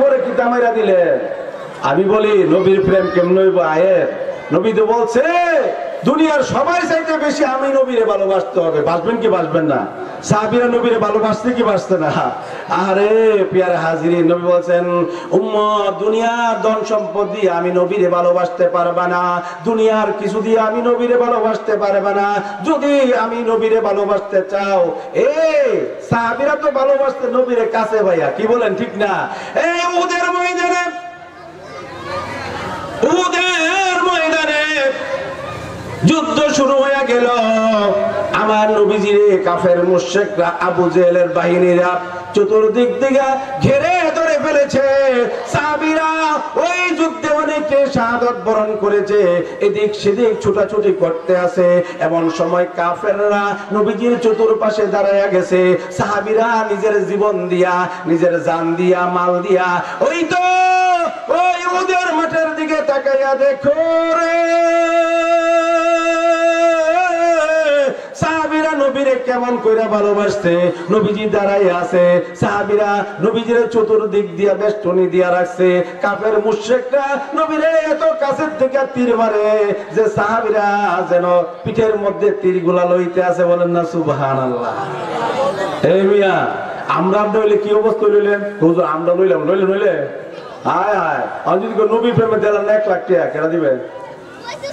পরে কি তামাইরা দিলেন? আমি বলি নবীর প্রেম কেমন হইব আয়ের? নবী তো বলছে দুনিয়ার সবাই চাইতে বেশি আমি নবীরে ভালোবাসতে হবে। বাসবেন কি বাসবেন না? সাহাবীরা নবীরে ভালোবাসতে কি বাসতে না? আরে পিয়ারে হাজিরিন, নবী বলছেন উম্মত দুনিয়ার ধন সম্পদ দিয়ে আমি নবীরে ভালোবাসতে পারবা না, দুনিয়ার কিছু দিয়ে আমি নবীরে ভালোবাসতে পারবা না। যদি আমি নবীরে ভালোবাসতে চাও, সাহাবীরা তো ভালোবাসতে নবীরে কাছে ভাইয়া, কি বলেন ঠিক না? এই উহুদের ময়দানে যুদ্ধ শুরু হয়ে গেল। আমার নবীজিরে কাফের মুশরিকরা, আবু জেহেলের বাহিনীরা চতুর্দিক থেকে ঘিরে ধরে ফেলেছে। সাহাবীরা ওই যুদ্ধে অনেকে শাহাদাত বরণ করেছে, এদিক সেদিক ছুটাছুটি করতে আছে। এমন সময় কাফেররা নবীজির চতুর্পাশে দাঁড়ায়া গেছে। সাহাবীরা নিজের জীবন দিয়া, নিজের জান দিয়া, মাল দিয়া ওই তো ওই উহুদের মাঠের দিকে তাকাইয়া দেখো রে, সাহাবীরা নবীরে কেমন কইরা ভালোবাসতে। নবীজি দাঁড়াই আছে, সাহাবীরা নবীজির চতুর্দিক দিয়া বেষ্টনী দিয়া রাখছে। কাফের মুশরিকরা নবীরে এত কাছের থেকে তীর মারে যে সাহাবীরা যেন পিঠের মধ্যে তীরগুলা লইতে আছে। বলেন না সুবহানাল্লাহ। এই মিয়া আমরা হইলে কি অবস্থা লইলেন? হুজুর আমরা লইলাম, নইলে হায় হায়, আমি যদি নবী প্রেমে দিলাম 1 লাখ টাকা কেনা দিবেন?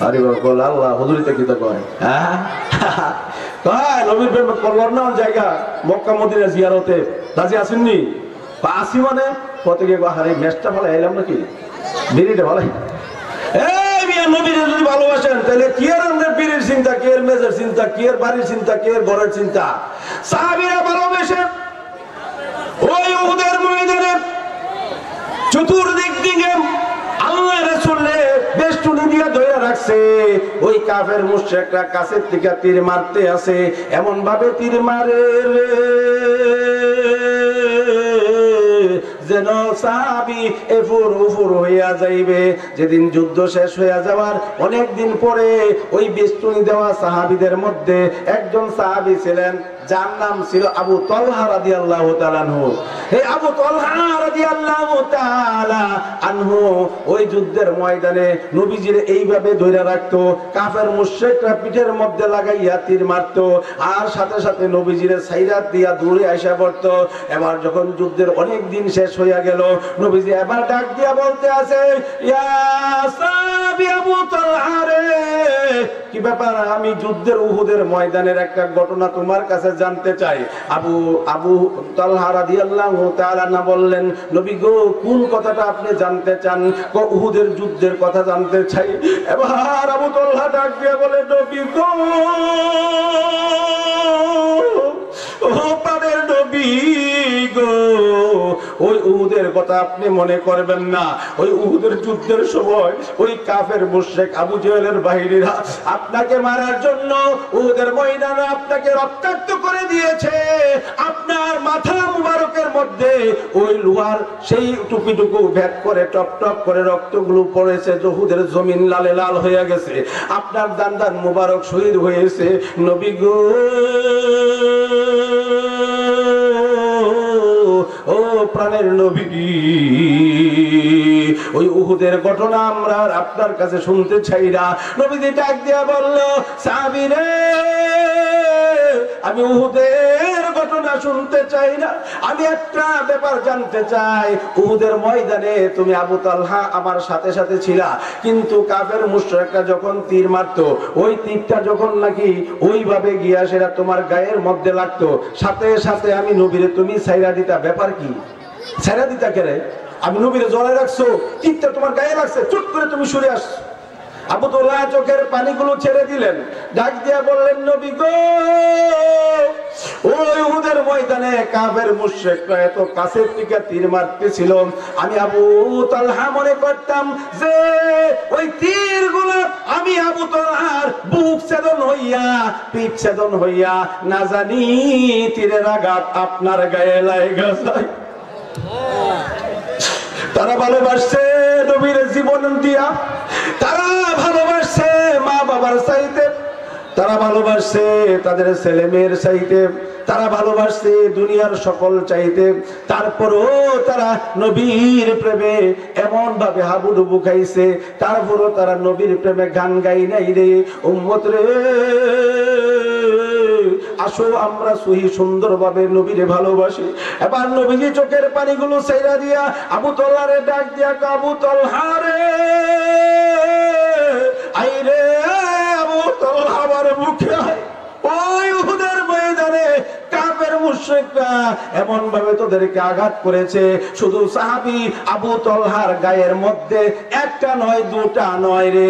আরে বাবা আল্লাহ হুজুরিতে কি তো কয়? হ্যাঁ নবীর প্রেমে করলাম না জায়গা মক্কা মদিনা জিয়ারতে রাজি আসেননি? আসি মানে কত গিয়ে হারে মেসটা ভালো এলাম নাকি বিড়িটা ভালো। এই মিয়া নবীর যদি ভালোবাসেন তাহলে কি আর আমাদের বিড়ির চিন্তা, কি এর মেজের চিন্তা, কি এর বাড়ির চিন্তা, কি এর ঘরের চিন্তা? সাহাবীরা ভালোবেসে ওই উহুদের ময়দানে চতুর্দিক দিকে আল্লাহ রাসূলের বেষ্টনী দিয়া ধরে রাখছে। ওই কাফের মুশরিকরা কাছের থেকে তীর মারতে আছে, এমন ভাবে তীর মারে যেন সাহাবী এফুর উফুর হইয়া যাইবে। যেদিন যুদ্ধ শেষ হইয়া যাওয়ার অনেক দিন পরে ওই বেষ্টনী দেওয়া সাহাবীদের মধ্যে একজন সাহাবী ছিলেন, যার নাম ছিল আবু তালহা রাদিয়াল্লাহু তাআলা আনহু। এই আবু তালহা রাদিয়াল্লাহু তাআলা আনহু ওই যুদ্ধের ময়দানে নবীজির এইভাবে ধরে রাখতো। কাফের মুশরিকরা পিঠের মধ্যে লাগাইয়া তীর মারতো, আর সাথে সাথে নবীজির সাইরাত দিয়া দূরে আইসা পড়তো। এবার যখন যুদ্ধের অনেক দিন শেষ হইয়া গেল, নবীজি এবার ডাক দিয়া বলতে আছে, ইয়া সাহাবী আবু তালহা রে, কি ব্যাপার? আমি যুদ্ধের উহুদের ময়দানের একটা ঘটনা তোমার কাছে জানতে চাই। আবু তালহা রাদিয়াল্লাহু তাআলা না বললেন, নবী গো কোন কথাটা আপনি জানতে চান? উহুদের যুদ্ধের কথা জানতে চাই। এবার আবু তালহা ডাক দিয়ে বলে, নবী গো ও পারের নবী গো, ওই উহুদের কথা আপনি মনে করবেন না। ওই উহুদের যুদ্ধের সময় ওই কাফের মুশরিক আবু জেহেলের বাহিনীরা আপনাকে মারার জন্য উহুদের ময়দানে আপনাকে রক্তাক্ত করে দিয়েছে। আপনার মাথা মুবারকের মধ্যে ওই লোহার সেই টুপিটুকু ভেদ করে টপ টপ করে রক্তগুলো পড়েছে, উহুদের জমিন লালে লাল হয়ে গেছে। আপনার দান্দান মুবারক শহীদ হয়েছে। নবী গো ও প্রাণের নবী, ওই উহুদের ঘটনা আমরা আপনার কাছে শুনতে চাই না। নবীজি ডাক দিয়া বলল, সাহাবী রে, আমি উহুদের ঘটনা শুনতে চাই না, আমি একটা ব্যাপার জানতে চাই। উহুদের ময়দানে তুমি আবু তালহা আমার সাথে সাথে ছিলা, কিন্তু কাফের মুশরিকরা যখন তীর মারতো, ওই তীরটা যখন নাকি ওইভাবে গিয়া সেটা তোমার গায়ের মধ্যে লাগতো, সাথে সাথে আমি নবীরে তুমি ছাইরা দিতা, ব্যাপার কি? ছাইরা দিতা কেরে? আমি নবীরে জড়ায় রাখছো, তীরটা তোমার গায়ে লাগছে, চুট করে তুমি সরে আসছো। আবু তালহা চোখের পানিগুলো ছেড়ে দিলেন, ডাক দিয়া বললেন, নবী গো ওই উহুদের ময়দানে কাফের মুশরিকরা এত কাছের থেকে তীর মারতেছিল, আমি আবু তালহা মনে করতাম যে ওই তীরগুলো আমি আবু তালহার বুক ছেদন হইয়া, পিঠ ছেদন হইয়া না জানি তীরের আঘাত আপনার গায়ে লাগা যায়। তারা ভালোবাসছে নবীর জীবন দিয়া, তারা ভালোবাসছে মা বাবার চাইতে, তারা ভালোবাসছে তাদের ছেলে মেয়ের চাইতে, তারা ভালোবাসছে দুনিয়ার সকল চাইতে, তারপরও তারা নবীর প্রেমে এমন ভাবে হাবুডুবু খাইছে, তারপরও তারা নবীর প্রেমে গান গাই নাই রে উম্মত রে। আসো আমরা সহি সুন্দর ভাবে নবীরে ভালোবাসি। এবার নবীজি চোখের পানিগুলো ছাইরা দিয়া আবু তলহারে ডাক দিয়া, আবু তলহা রে, আইরে আবু তলহা আমার মুখে আয়। ওই উহুদের ময়দানে কাফের মুশরিকরা এমন ভাবে তোদেরকে আঘাত করেছে, শুধু সাহাবী আবু তলহার গায়ের মধ্যে একটা নয় দুটা নয় রে,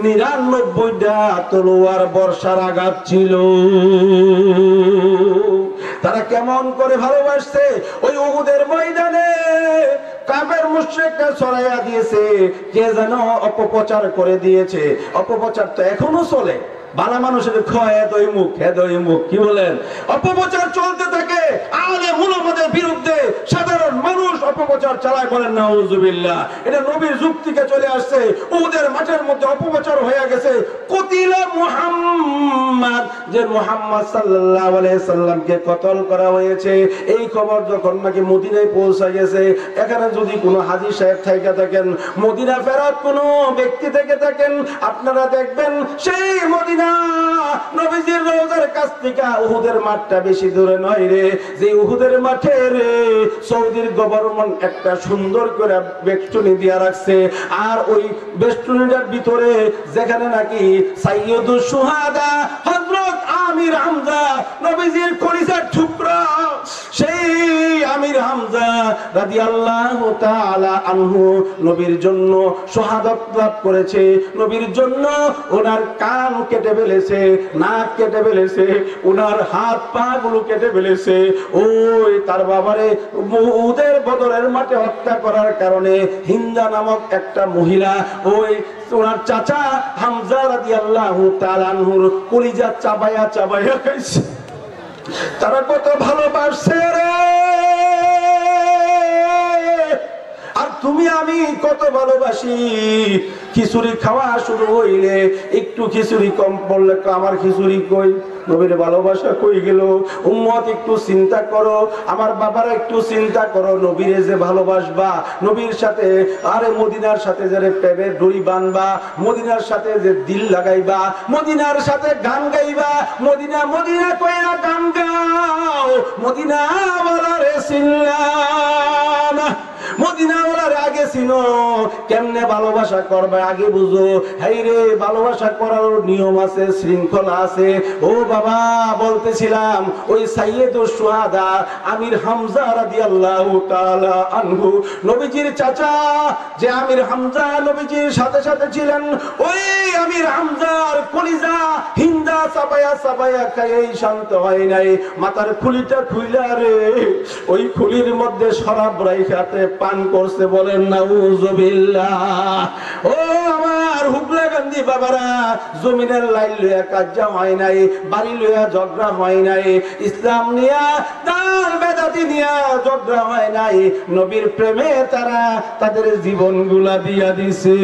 99টা তলোয়ার বর্ষার আঘাত ছিল। তারা কেমন করে ভালোবাসছে ওই উহুদের ময়দানে। কাফের মুশরিকরা ছড়াইয়া দিয়েছে, কে যেন অপপ্রচার করে দিয়েছে। অপপ্রচার তো এখনো চলে, বালা মানুষের হেদয় মুখ কি বলেন, অপপ্রচার চলতে থাকে। আলেম উলামাদের বিরুদ্ধে সাধারণ মানুষ অপপ্রচার চালায়, বলেন নাউজুবিল্লাহ। এটা নবীর যুগ থেকে চলে আসছে। উহুদের মাঠের মধ্যে অপপ্রচার হয়ে গেছে, কতিলা মুহাম্মদ, যে মুহাম্মদ সাল্লাল্লাহু আলাইহি সাল্লামকে কতল করা হয়েছে। এই খবর যখন নাকি মদিনায় পৌঁছে গেছে, এখানে যদি কোনো হাজী সাহেব থেকে থাকেন, মদিনা ফেরত কোনো ব্যক্তি থেকে থাকেন, আপনারা দেখবেন সেই মদিনা নবীজির রওজার কাছ থেকে উহুদের মাঠটা বেশি দূরে নয় রে। যে উহুদের মাঠে রে সৌদির গভর্নমেন্ট একটা সুন্দর করে বেষ্টনী দিয়া রাখছে, আর ওই বেষ্টনীটার ভিতরে যেখানে নাকি সাইয়্যিদুশ শুহাদা হযরত আমির হামজা নবীজির কলিজার টুকরা, সেই আমির হামজা রাদিয়াল্লাহু তাআলা আনহু নবীর জন্য শাহাদাত লাভ করেছে। নবীর জন্য ওনার কান কেটে ফেলেছে, নাক কেটে ফেলেছে, ওনার হাত পা গুলো কেটে ফেলেছে। ওই তার বাবারে উহুদের বদরের মাঠে হত্যা করার কারণে হিন্দা নামক একটা মহিলা ওই ওনার চাচা হামজা রাদিয়াল্লাহু তাআলা আনহুর কলিজা চাবায়া চাবায়া খাইছে। তারা কত ভালোবাসছে রে, আর তুমি আমি কত ভালোবাসি। খিচুড়ি খাওয়া শুরু হইলে একটু খিচুড়ি কম পড়লে আমার খিচুড়ি কই, নবীর ভালোবাসা কই গেল। উম্মত একটু চিন্তা করো, আমার বাবারা একটু চিন্তা করো, নবীরে যে ভালোবাসবা, নবীর সাথে আরে মদিনার সাথে যে প্রেমের দড়ি বাঁধবা, মদিনার সাথে যে দিল লাগাইবা, মদিনার সাথে গান গাইবা, মদিনা মদিনা কইরা গান গাও, মদিনা ওয়ালারে চিনলাম, মদিনা ওয়ালারে আগে চিনো, কেমনে ভালোবাসা করবে আগে বুঝো। হাই রে, ভালোবাসা করার নিয়ম আছে, শৃঙ্খলা আছে। ও বাবা, বলতেছিলাম ওই সাইয়্যিদুশ শুহাদা আমির হামজা রাদিয়াল্লাহু তাআলা আনহু, নবীজির চাচা যে আমির হামজা নবীজির সাথে সাথে ছিলেন, ওই আমির হামজার কলিজা হিন্দা চাবায়া চাবায়া খাইয়েই শান্ত হয় নাই। মাথার খুলিটা খুইলা রে, ওই খুলির মধ্যে শরাব রাইখাতে পান করছে, বলেন নাউজুবিল্লাহ। ও আমার হুগলাকান্দি বাবারা, জমিনের লাইন লইয়া কাজ্জা হয় নাই, বাড়ি লইয়া ঝগড়া হয় নাই, ইসলাম নিয়া দাল বেদাতি নিয়া ঝগড়া হয় নাই, নবীর প্রেমে তারা তাদের জীবন গুলা দিয়া দিছে।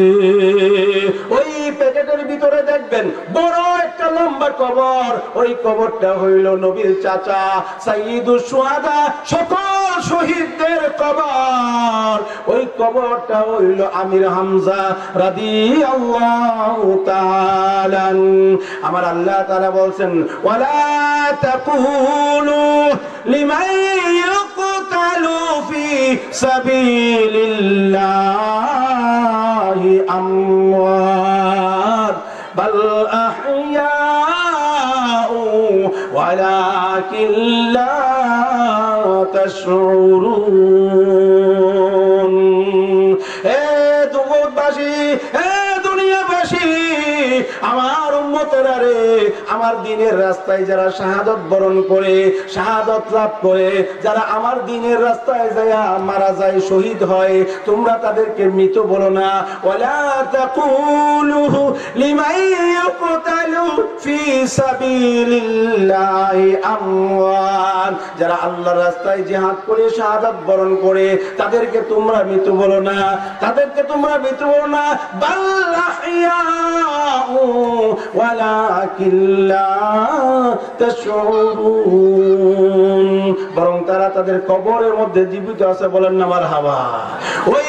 ওই প্যাকেটের ভিতরে দেখবেন বড় একটা লম্বা কবর, ওই কবরটা হইল নবীর চাচা সাইয়্যিদুশ শুহাদা, সকল শহীদদের কবর। ওই কবরটা হইল আমির হামজা রাদিয়াল্লাহু তাআলা। আমার আল্লাহ তাআলা বলছেন, ওয়ালা তাকুলু লিমান ইয়ুকতালু ফি সাবিলিল্লাহি আমওয়াত বাল আহইয়াউ ওয়ালাকিন লা তাশউরুন। হে জগৎবাসী, হে দুনিয়াবাসী, আমার উম্মতেরা রে, আমার দ্বীনের রাস্তায় যারা শাহাদাত বরণ করে, শাহাদাত লাভ করে, যারা আমার দ্বীনের রাস্তায় যায় মারা যায়, শহীদ হয়, তোমরা তাদেরকে মৃত বলো না। ওয়ালা তাকুলু লিমান ইয়ুকতালু ফি সাবিলিল্লাহি আমওয়াত, যারা আল্লাহর রাস্তায় জিহাদ করে শাহাদাত বরণ করে, তাদেরকে তোমরা মৃত বলো না, তাদেরকে তোমরা মৃত বলো না। বাল আহইয়াউ ওয়ালা ওয়ালাকিল্লা তাশউরুন, বরং তারা তাদের কবরের মধ্যে জীবিত আছে। বলেন না মারহাবা। ওই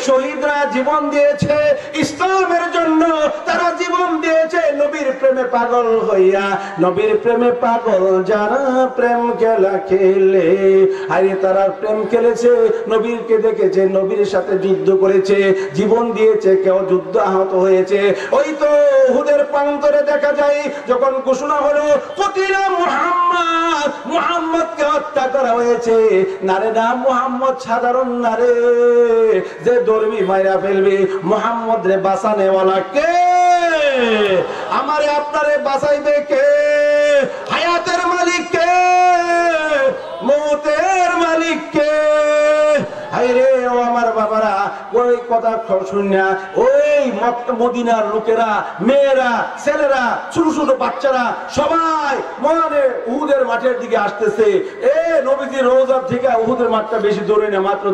শহীদরা জীবন দিয়েছে ইসলামের জন্য, তারা জীবন দিয়েছে নবীর প্রেমে পাগল হইয়া। নবীর প্রেমে পাগল যারা প্রেম খেলা খেলে, আরে তারা প্রেম খেলেছে, নবীরকে দেখেছে, নবীর সাথে যুদ্ধ করেছে, জীবন দিয়েছে, কেউ যুদ্ধ আহত হয়েছে। ওই তো উহুদের প্রান্তরে দেখা যায় যখন ঘোষণা হলো কতিলা মুহাম্মদ, মুহাম্মদকে হত্যা করা হয়েছে। নারে না, মুহাম্মদ সাধারণ নারে যে ধর্মী মাইরা ফেলবে। মুহাম্মদ রে বাঁচানে ওয়ালা কে? আমারে আপনারে বাঁচাইবে কে? হায়াতের মালিক কে? মৌতের মালিক কে? হায়রে ও আমার বাবারা, ওই কথা শুনিয়া ওই মদিনার লোকেরা, মেয়েরা, ছেলেরা, ছোট ছোট বাচ্চারা সবাই মনে উহুদের মাঠের দিকে আসতেছে। নবীজির রওজা থেকে উহুদের মাঠটা বেশি দূরে না, মাত্র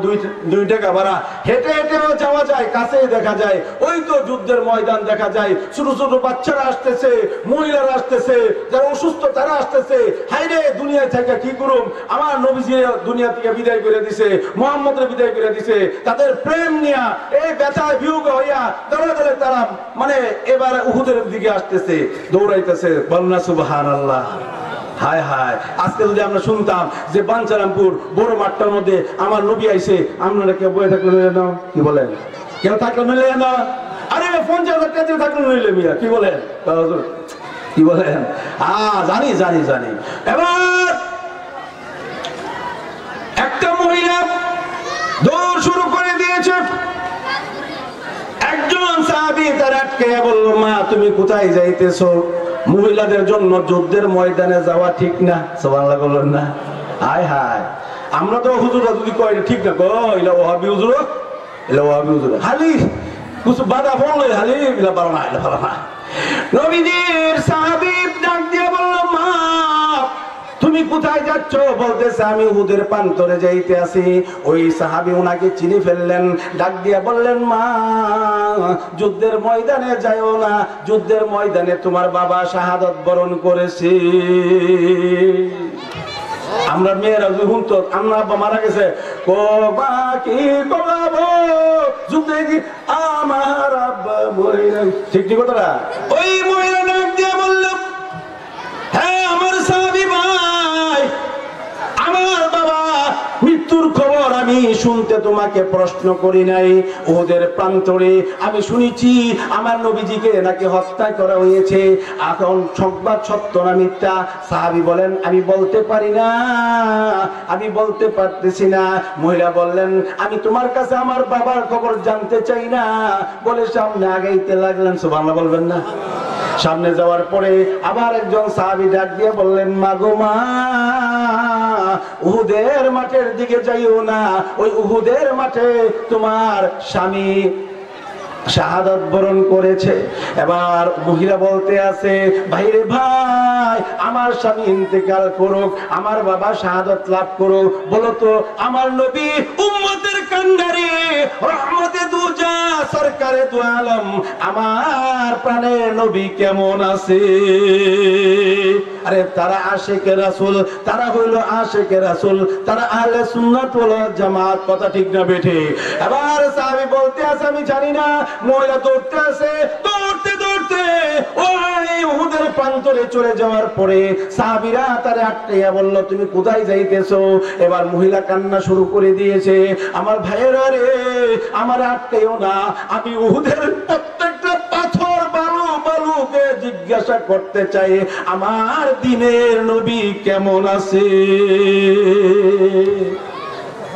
2 টাকা ভাড়া, হেঁটে হেঁটেও যাওয়া যায়, কাছেই দেখা যায়। ওই তো যুদ্ধের ময়দান দেখা যায়, ছোট ছোট বাচ্চারা আসতেছে, মহিলারা আসতেছে, যারা অসুস্থ তারা আসতেছে। হায়রে দুনিয়া থেকে কি করুম, আমার নবীজি দুনিয়া থেকে বিদায় করে দিছে, মুহাম্মদ বিদায় করে দিছে। তাদের প্রেম নিয়া এই ব্যথায় বিয়োগ হইয়া দলে দলে তারা মানে এবার উহুদের দিকে আসতেছে, দৌড়াইতেছে। বলনা সুবহানাল্লাহ। হায় হায়, আজকে যদি আমরা শুনতাম যে বাঞ্ছারামপুর বড় মাঠটার মধ্যে আমার নবী আইছে, আপনারা কেউ বয়ে থাকলে নিলে না, কি বলেন? কেউ থাকলে নিলে না? আরে 50,000 টাকা থাকলে নিলে মিয়া, কি বলেন? কি বলেন? জানি জানি জানি। এবার একটা মহিলা দৌড় শুরু করে দিয়েছে। একজন সাহাবী তার আটকে বলল, মা তুমি কোথায় যাইতেছো? মহিলাদের জন্য যুদ্ধের ময়দানে যাওয়া ঠিক না। সুবহানাল্লাহ বলেন না? হায় হায়, আমরা তো হুজুরা যদি কই ঠিক না, কইলা ওয়াহাবি হুজুর, এলা ওয়াহাবি হুজুর, খালি কিছু বাধা পড়লে খালি এলা ভালো না, এলা ভালো না। নবীজির সাহাবী ডাক দিয়ে বলল, মা তুমি কোথায় যাচ্ছ? বলতেছে আমি উহুদের প্রান্তরে যাইতে আছি। ওই সাহাবী ওনাকে চিনি ফেললেন, ডাক দিয়া বললেন, মা যুদ্ধের ময়দানে যাইও না, যুদ্ধের ময়দানে তোমার বাবা শাহাদাত বরণ করেছে। আমরা মেয়েরা যখন তো আমরা আব্বা মারা গেছে, কি করবো যুদ্ধে কি আমার আব্বা মহিলা, ঠিক ঠিক কথাটা। ওই মহিলা ডাক দিয়া বলল, হ্যাঁ আমার সাহাবী ভাই, আমার বাবা মৃত্যুর খবর আমি শুনতে তোমাকে প্রশ্ন করি নাই। ওদের প্রান্তরে আমি শুনেছি আমার নবীজিকে নাকি হত্যা করা হয়েছে। এখন সংবাদ সত্য না মিথ্যা? সাহাবী বলেন, আমি বলতে পারি না, আমি বলতে পারতেছি না। মহিলা বললেন, আমি তোমার কাছে আমার বাবার খবর জানতে চাই না, বলে সামনে আগাইতে লাগলেন। সুবহানাল্লাহ বলবেন না? সামনে যাওয়ার পরে আবার একজন সাহাবী ডাক দিয়ে বললেন, মাগো মা উহুদের মাঠের দিকে যাইও না, ওই উহুদের মাঠে তোমার স্বামী শাহাদাত বরণ করেছে। এবার মহিলা বলতে আছে, ভাইরে ভাই আমার স্বামী ইন্তেকাল করুক, আমার বাবা শাহাদাত লাভ করুক, বলো তো আমার নবী উম্মতের কান্ডারি রহমতে দুজা সরকারে দু আলম আমার প্রাণের নবী কেমন আছে? আরে তারা আশিকে রাসূল, তারা হইল আশিকে রাসূল, তারা আহলে সুন্নাত ওয়াল জামাত। কথা ঠিক না বেঠে? এবার সাহাবী বলতে আছে, আমি জানি না। মহিলা দৌড়তে আছে, দৌড়তে দৌড়তে ওই উহুদের প্রান্তরে চলে যাওয়ার পরে সাহাবীরা তারে আটকাইয়া বলল, তুমি কোথায় যাইতেছো? এবার মহিলা কান্না শুরু করে দিয়েছে, আমার ভাইয়েরা রে আমার আটকাইও না, আমি উহুদের প্রত্যেকটা পাথর বালু বালুকে জিজ্ঞাসা করতে চাই আমার দিনের নবী কেমন আছে।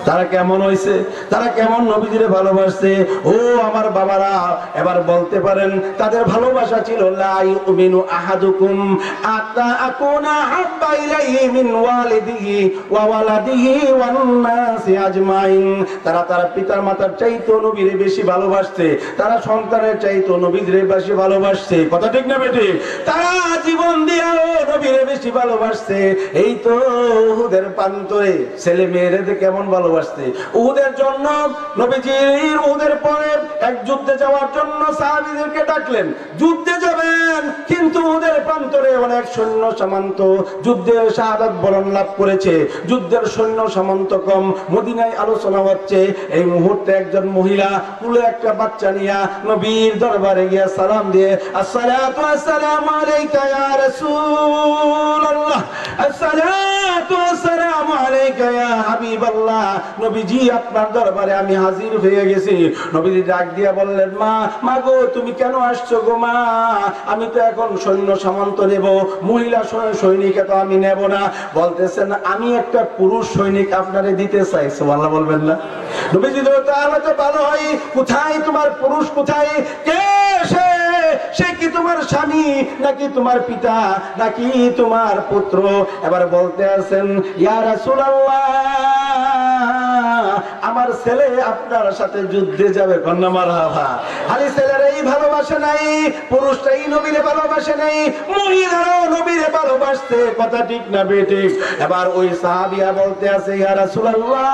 তারা কেমন হয়েছে, তারা কেমন নবীজিরে ভালোবাসছে। ও আমার বাবারা, এবার বলতে পারেন তাদের ভালোবাসা ছিল লা ইউমিনু আহাদুকুম আতা আকুনা হাব্বা ইলাইহি মিন ওয়ালিদিহি ওয়া ওয়ালাদিহি ওয়ান নাসি আজমাইন। তারা তার পিতার মাতার চাইতো নবীরে বেশি ভালোবাসছে, তারা সন্তানের চাইতো নবীরে বেশি ভালোবাসছে। কথা ঠিক না বেটি? তারা জীবন দিয়েও নবীরে বেশি ভালোবাসছে। এই তো উহুদের প্রান্তরে ছেলে মেয়েদের কেমন ভালো ভালোবাসছে। উহুদের জন্য নবীজির উহুদের পরে এক যুদ্ধে যাওয়ার জন্য সাহাবীদেরকে ডাকলেন, যুদ্ধে যাবেন, কিন্তু উহুদের প্রান্তরে অনেক সৈন্য সামন্ত যুদ্ধে শাহাদাত বরণ লাভ করেছে, যুদ্ধের সৈন্য সামন্ত কম। মদিনায় আলোচনা হচ্ছে, এই মুহূর্তে একজন মহিলা কুলে একটা বাচ্চা নিয়ে নবীর দরবারে গিয়ে সালাম দিয়ে, আসসালাতু আসসালামু আলাইকা ইয়া রাসূলুল্লাহ, আসসালাতু আসসালামু আলাইকা ইয়া হাবিবাল্লাহ, নবীজি আপনার দরবারে আমি হাজির হয়ে গেছি। নবীজি ডাক দিয়ে বললেন, মা গো তুমি কেন আসছো গো মা? আমি তো এখন সৈন্য সামন্ত নেব, মহিলা সৈনিকে তো আমি নেব না। বলতেছেন আমি একটা পুরুষ সৈনিক আপনারে দিতে চাই। সুবহানাল্লাহ বলবেন না? নবীজি তো তাহলে তো ভালো হয়, কোথায় তোমার পুরুষ, কোথায় কে সে কি তোমার স্বামী নাকি তোমার পিতা নাকি তোমার পুত্র? এবার বলতে আছেন, ইয়া রাসূলুল্লাহ আমার ছেলে আপনার সাথে যুদ্ধে যাবে। কন্যা মারহাবা। খালি ছেলেরাই ভালোবাসে নাই, পুরুষটাই নবীরে ভালোবাসে নাই, মহিলারাও নবীরে ভালোবাসছে। কথা ঠিক না বেঠিক? এবার ওই সাহাবিয়া বলতে আছে, ইয়া রাসূলুল্লাহ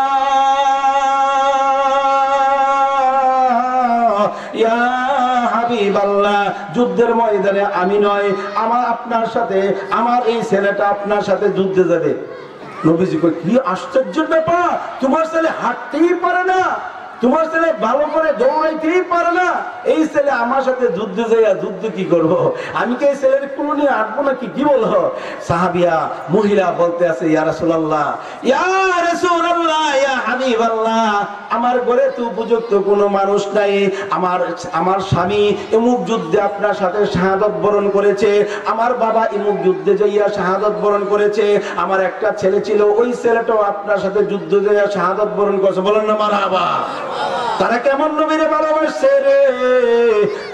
ইয়া হাবিবাল্লাহ, যুদ্ধের ময়দানে আমি নয়, আপনার সাথে আমার এই ছেলেটা আপনার সাথে যুদ্ধে যাবে। নবীজি কই, কি আশ্চর্যের ব্যাপার, তোমার ছেলে হাঁটতেই পারে না, তোমার ছেলে ভালো করে দৌড়াইতেই পারে না, এই ছেলে আমার সাথে যুদ্ধে যাইয়া যুদ্ধ কি করব? আমি কি এই ছেলের কোন নিয়ে আঁটবো নাকি? কি বলবো? সাহাবিয়া মহিলা বলতে আছে, ইয়া রাসূলুল্লাহ ইয়া রাসূলুল্লাহ ইয়া হাবিবাল্লাহ, আমার ঘরে তো উপযুক্ত কোনো মানুষ নাই, আমার স্বামী এমুক যুদ্ধে আপনার সাথে শাহাদাত বরণ করেছে, আমার বাবা এমুক যুদ্ধে যাইয়া শাহাদাত বরণ করেছে, আমার একটা ছেলে ছিল, ওই ছেলেটাও আপনার সাথে যুদ্ধ যাইয়া শাহাদাত বরণ করেছে। বলেন না মারহাবা? তারা কেমন নবীরে ভালোবাসছে রে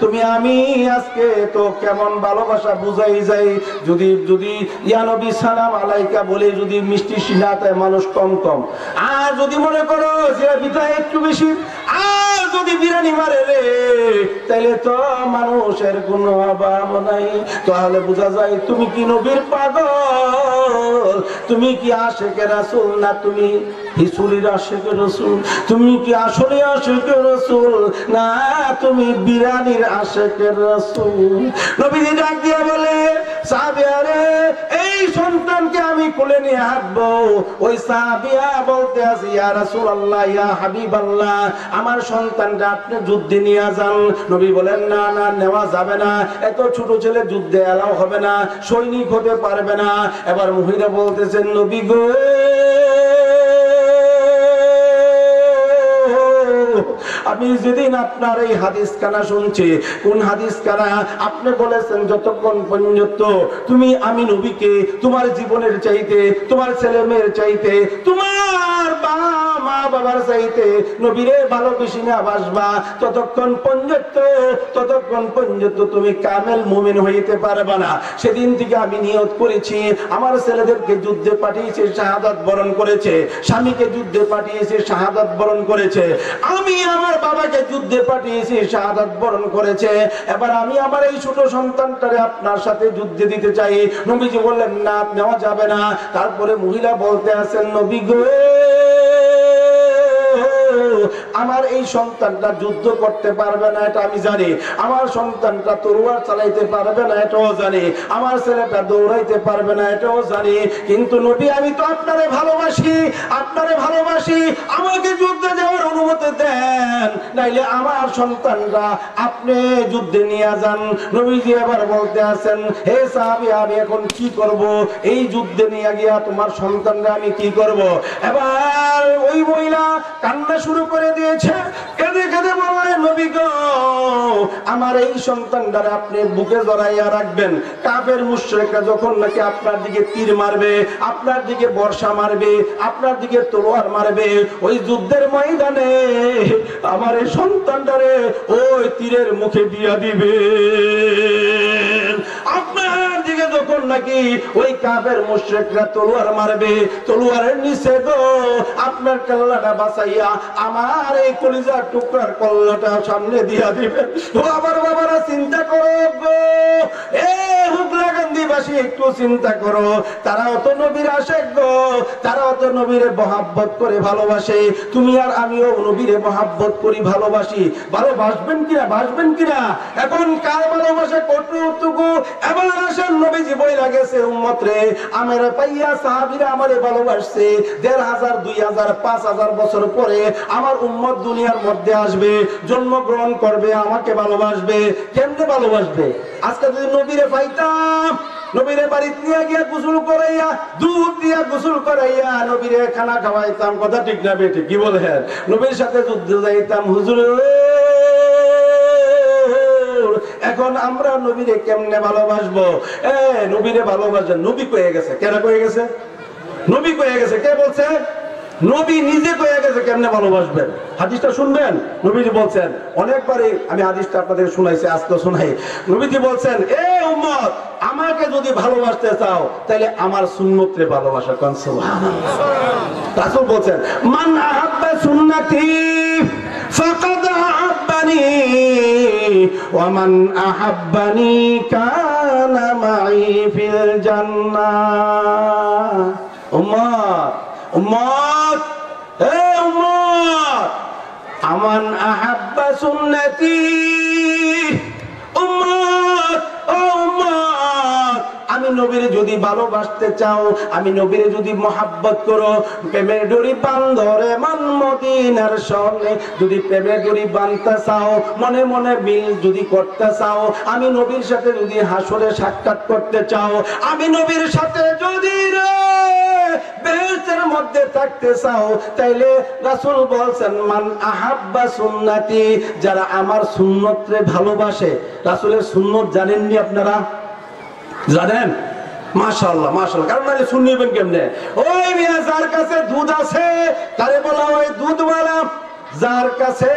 তুমি আমি আজকে তো কেমন ভালোবাসা বুঝাই যাই। যদি ইয়া নবী সালাম আলাইকা বলে যদি মিষ্টি সিনাতায় মানুষ কম কম, আর যদি মনে করো যে বিটা একটু বেশি, আর যদি বিরানি মারে রে, তাইলে তো মানুষের কোনো অভাব নাই। তাহলে বোঝা যায় তুমি কি নবীর পাগল, তুমি কি আশেকে রাসূল না তুমি হিসুলির আশেকে রাসূল, তুমি কি আসলে আশেকে রাসূল না তুমি বিরানির আশেকে রাসূল? নবীজি ডাক দিয়া বলে, সাহাবিয়া রে এই সন্তানকে আমি কোলে নিয়ে হাঁটবো। ওই সাহাবিয়া বলতে আছে, ইয়া রাসূলুল্লাহ ইয়া হাবিবাল্লাহ আমার সন্তানটা আপনি যুদ্ধে নিয়ে যান। নবী বলেন, না না নেওয়া যাবে না, এত ছোট ছেলে যুদ্ধে এলাও হবে না, সৈনিক হতে পারবে না। এবার মহিলা বলতেছেন, নবী গো আমি যেদিন আপনার এই হাদিস কানা শুনছি, কোন হাদিস কানা? আপনি বলেছেন যতক্ষণ পর্যন্ত তুমি আমি নবীকে তোমার জীবনের চাইতে, তোমার ছেলে মেয়ের চাইতে, তোমার মা বাবার চাইতে নবীরে ভালোবেসে না বাসবা, ততক্ষণ পর্যন্ত তুমি কামেল মুমিন হইতে পারবে না। সেদিন থেকে আমি নিয়ত করেছি, আমার ছেলেদেরকে যুদ্ধে পাঠিয়েছে শাহাদাত বরণ করেছে, স্বামীকে যুদ্ধে পাঠিয়েছে শাহাদাত বরণ করেছে, আমি আমার বাবাকে যুদ্ধে পাঠিয়েছি শাহাদাত বরণ করেছে। এবার আমি আমার এই ছোট সন্তানটারে আপনার সাথে যুদ্ধে দিতে চাই। নবীজি বললেন, না নেওয়া যাবে না। তারপরে মহিলা বলতে আছেন, নবী গো আমার এই সন্তানটা যুদ্ধ করতে পারবে না এটা আমি জানি, আমার সন্তানটা তরোয়ার চালাইতে পারবে না এটাও জানি, আমার ছেলেটা দৌড়াইতে পারবে না এটাও জানি, কিন্তু নবী আমি তো আপনারে ভালোবাসি, আমাকে যুদ্ধে যাওয়ার অনুমতি দেন, নাইলে আমার সন্তানরা আপনি যুদ্ধে নিয়ে যান। নবীজি আবার বলতে আছেন, হে সাহাবী আমি এখন কি করব? এই যুদ্ধে নিয়ে গিয়া তোমার সন্তানরা আমি কি করব? এবার ওই মহিলা কান্না শুরু করে দিয়েছে, কেঁদে কেঁদে বলে, নবী গো আমার এই সন্তানটারে আপনি বুকে জড়াইয়া রাখবেন। কাফের মুশরিকরা যখন নাকি আপনার দিকে তীর মারবে, আপনার দিকে বর্ষা মারবে, আপনার দিকে তলোয়ার মারবে, ওই যুদ্ধের ময়দানে আমার এই সন্তানটারে ওই তীরের মুখে দিয়া দিবে। আপনার দিকে যখন নাকি ওই কাফের মুশরিকরা তলোয়ার মারবে, তলোয়ারের নিচে গো আপনার কল্লাটা বাঁচাইয়া আমার এই কলিজার টুকরার কল্লাটা সামনে দিয়া দিবেন। ও আমার বাবারা চিন্তা করো গো, এ হুগলাকান্দি নবীবাসী একটু চিন্তা করো, তারাও তো নবীর আশিক গো, তারাও তো নবীরে মহব্বত করে ভালোবাসে। তুমি আর আমিও নবীরে মহব্বত করি, ভালোবাসি। ভালোবাসবেন কিনা, বাসবেন কিনা? এখন কার ভালোবাসা কতটুকু? এবার আসেন, নবীজি বইলা গেছে উম্মত রে, আমারে পাইয়া সাহাবীরা আমারে ভালোবাসছে। ১,৫০০, ২,০০০, ৫,০০০ বছর পরে আমার উম্মত দুনিয়ার মধ্যে আসবে, জন্মগ্রহণ করবে, আমাকে ভালোবাসবে। কেমনে ভালোবাসবে? আজকে যদি নবীরে পাইতাম, নবীরে বাড়িতে নিয়ে গিয়ে গোসল করাইয়া, দুধ দিয়া গোসল করাইয়া নবীরে খানা খাওয়াইতাম, কথা ঠিক না বেটি? কি বলেন? নবীর সাথে যুদ্ধে যাইতাম, হুজুর এখন আমরা নবীরে কেমনে ভালোবাসবো? নবীরে ভালোবাসবেন, নবী কয়ে গেছে। কেন কয়ে গেছে? নবী কয়ে গেছে। কে বলছে? নবী নিজে কয়ে গেছে কেমনে ভালোবাসবেন। হাদিসটা শুনবেন, নবীজি বলছেন। অনেকবারই আমি হাদিসটা আপনাদের শুনাইছি, আজকে শোনাই। নবীজি বলছেন, এ উম্মত, আমাকে যদি ভালোবাসতে চাও তাহলে আমার সুন্নতরে ভালোবাসা। কোন সুবহানাল্লাহ। রাসূল বলছেন, মান আহাব্বা সুন্নতি ফাকাদ আহাব্বানি ওয়া মান আহাব্বানি কানা মাই ফিল জান্নাহ। উম্মত, উম্মত, হে উম্মত, আমান আহাব্বা সুন্নতি, উম্মত, ও উম্মত, আমি নবীরে যদি ভালোবাসতে চাও, আমি নবীরে যদি মহাব্বত করো, প্রেমের ডোরি বান্ধরে মান মদিনার সনে, যদি প্রেমের ডোরি বাঁধতে চাও, মনে মনে মিল যদি করতে চাও, আমি নবীর সাথে যদি হাসরে সাক্ষাৎ করতে চাও, আমি নবীর সাথে যদি বেহেশতের মধ্যে থাকতে চাও, তাইলে রাসূল বলছেন, মান আহাব্বা সুন্নতি, যারা আমার সুন্নতরে ভালোবাসে। রাসূলের সুন্নত জানেননি আপনারা? জানেন? মাশাআল্লাহ, মাশাআল্লাহ। কারণ নালে শুনবেন কেমনে? ওই মিয়া যার কাছে দুধ আছে তারে বলা হয় দুধওয়ালা, যার কাছে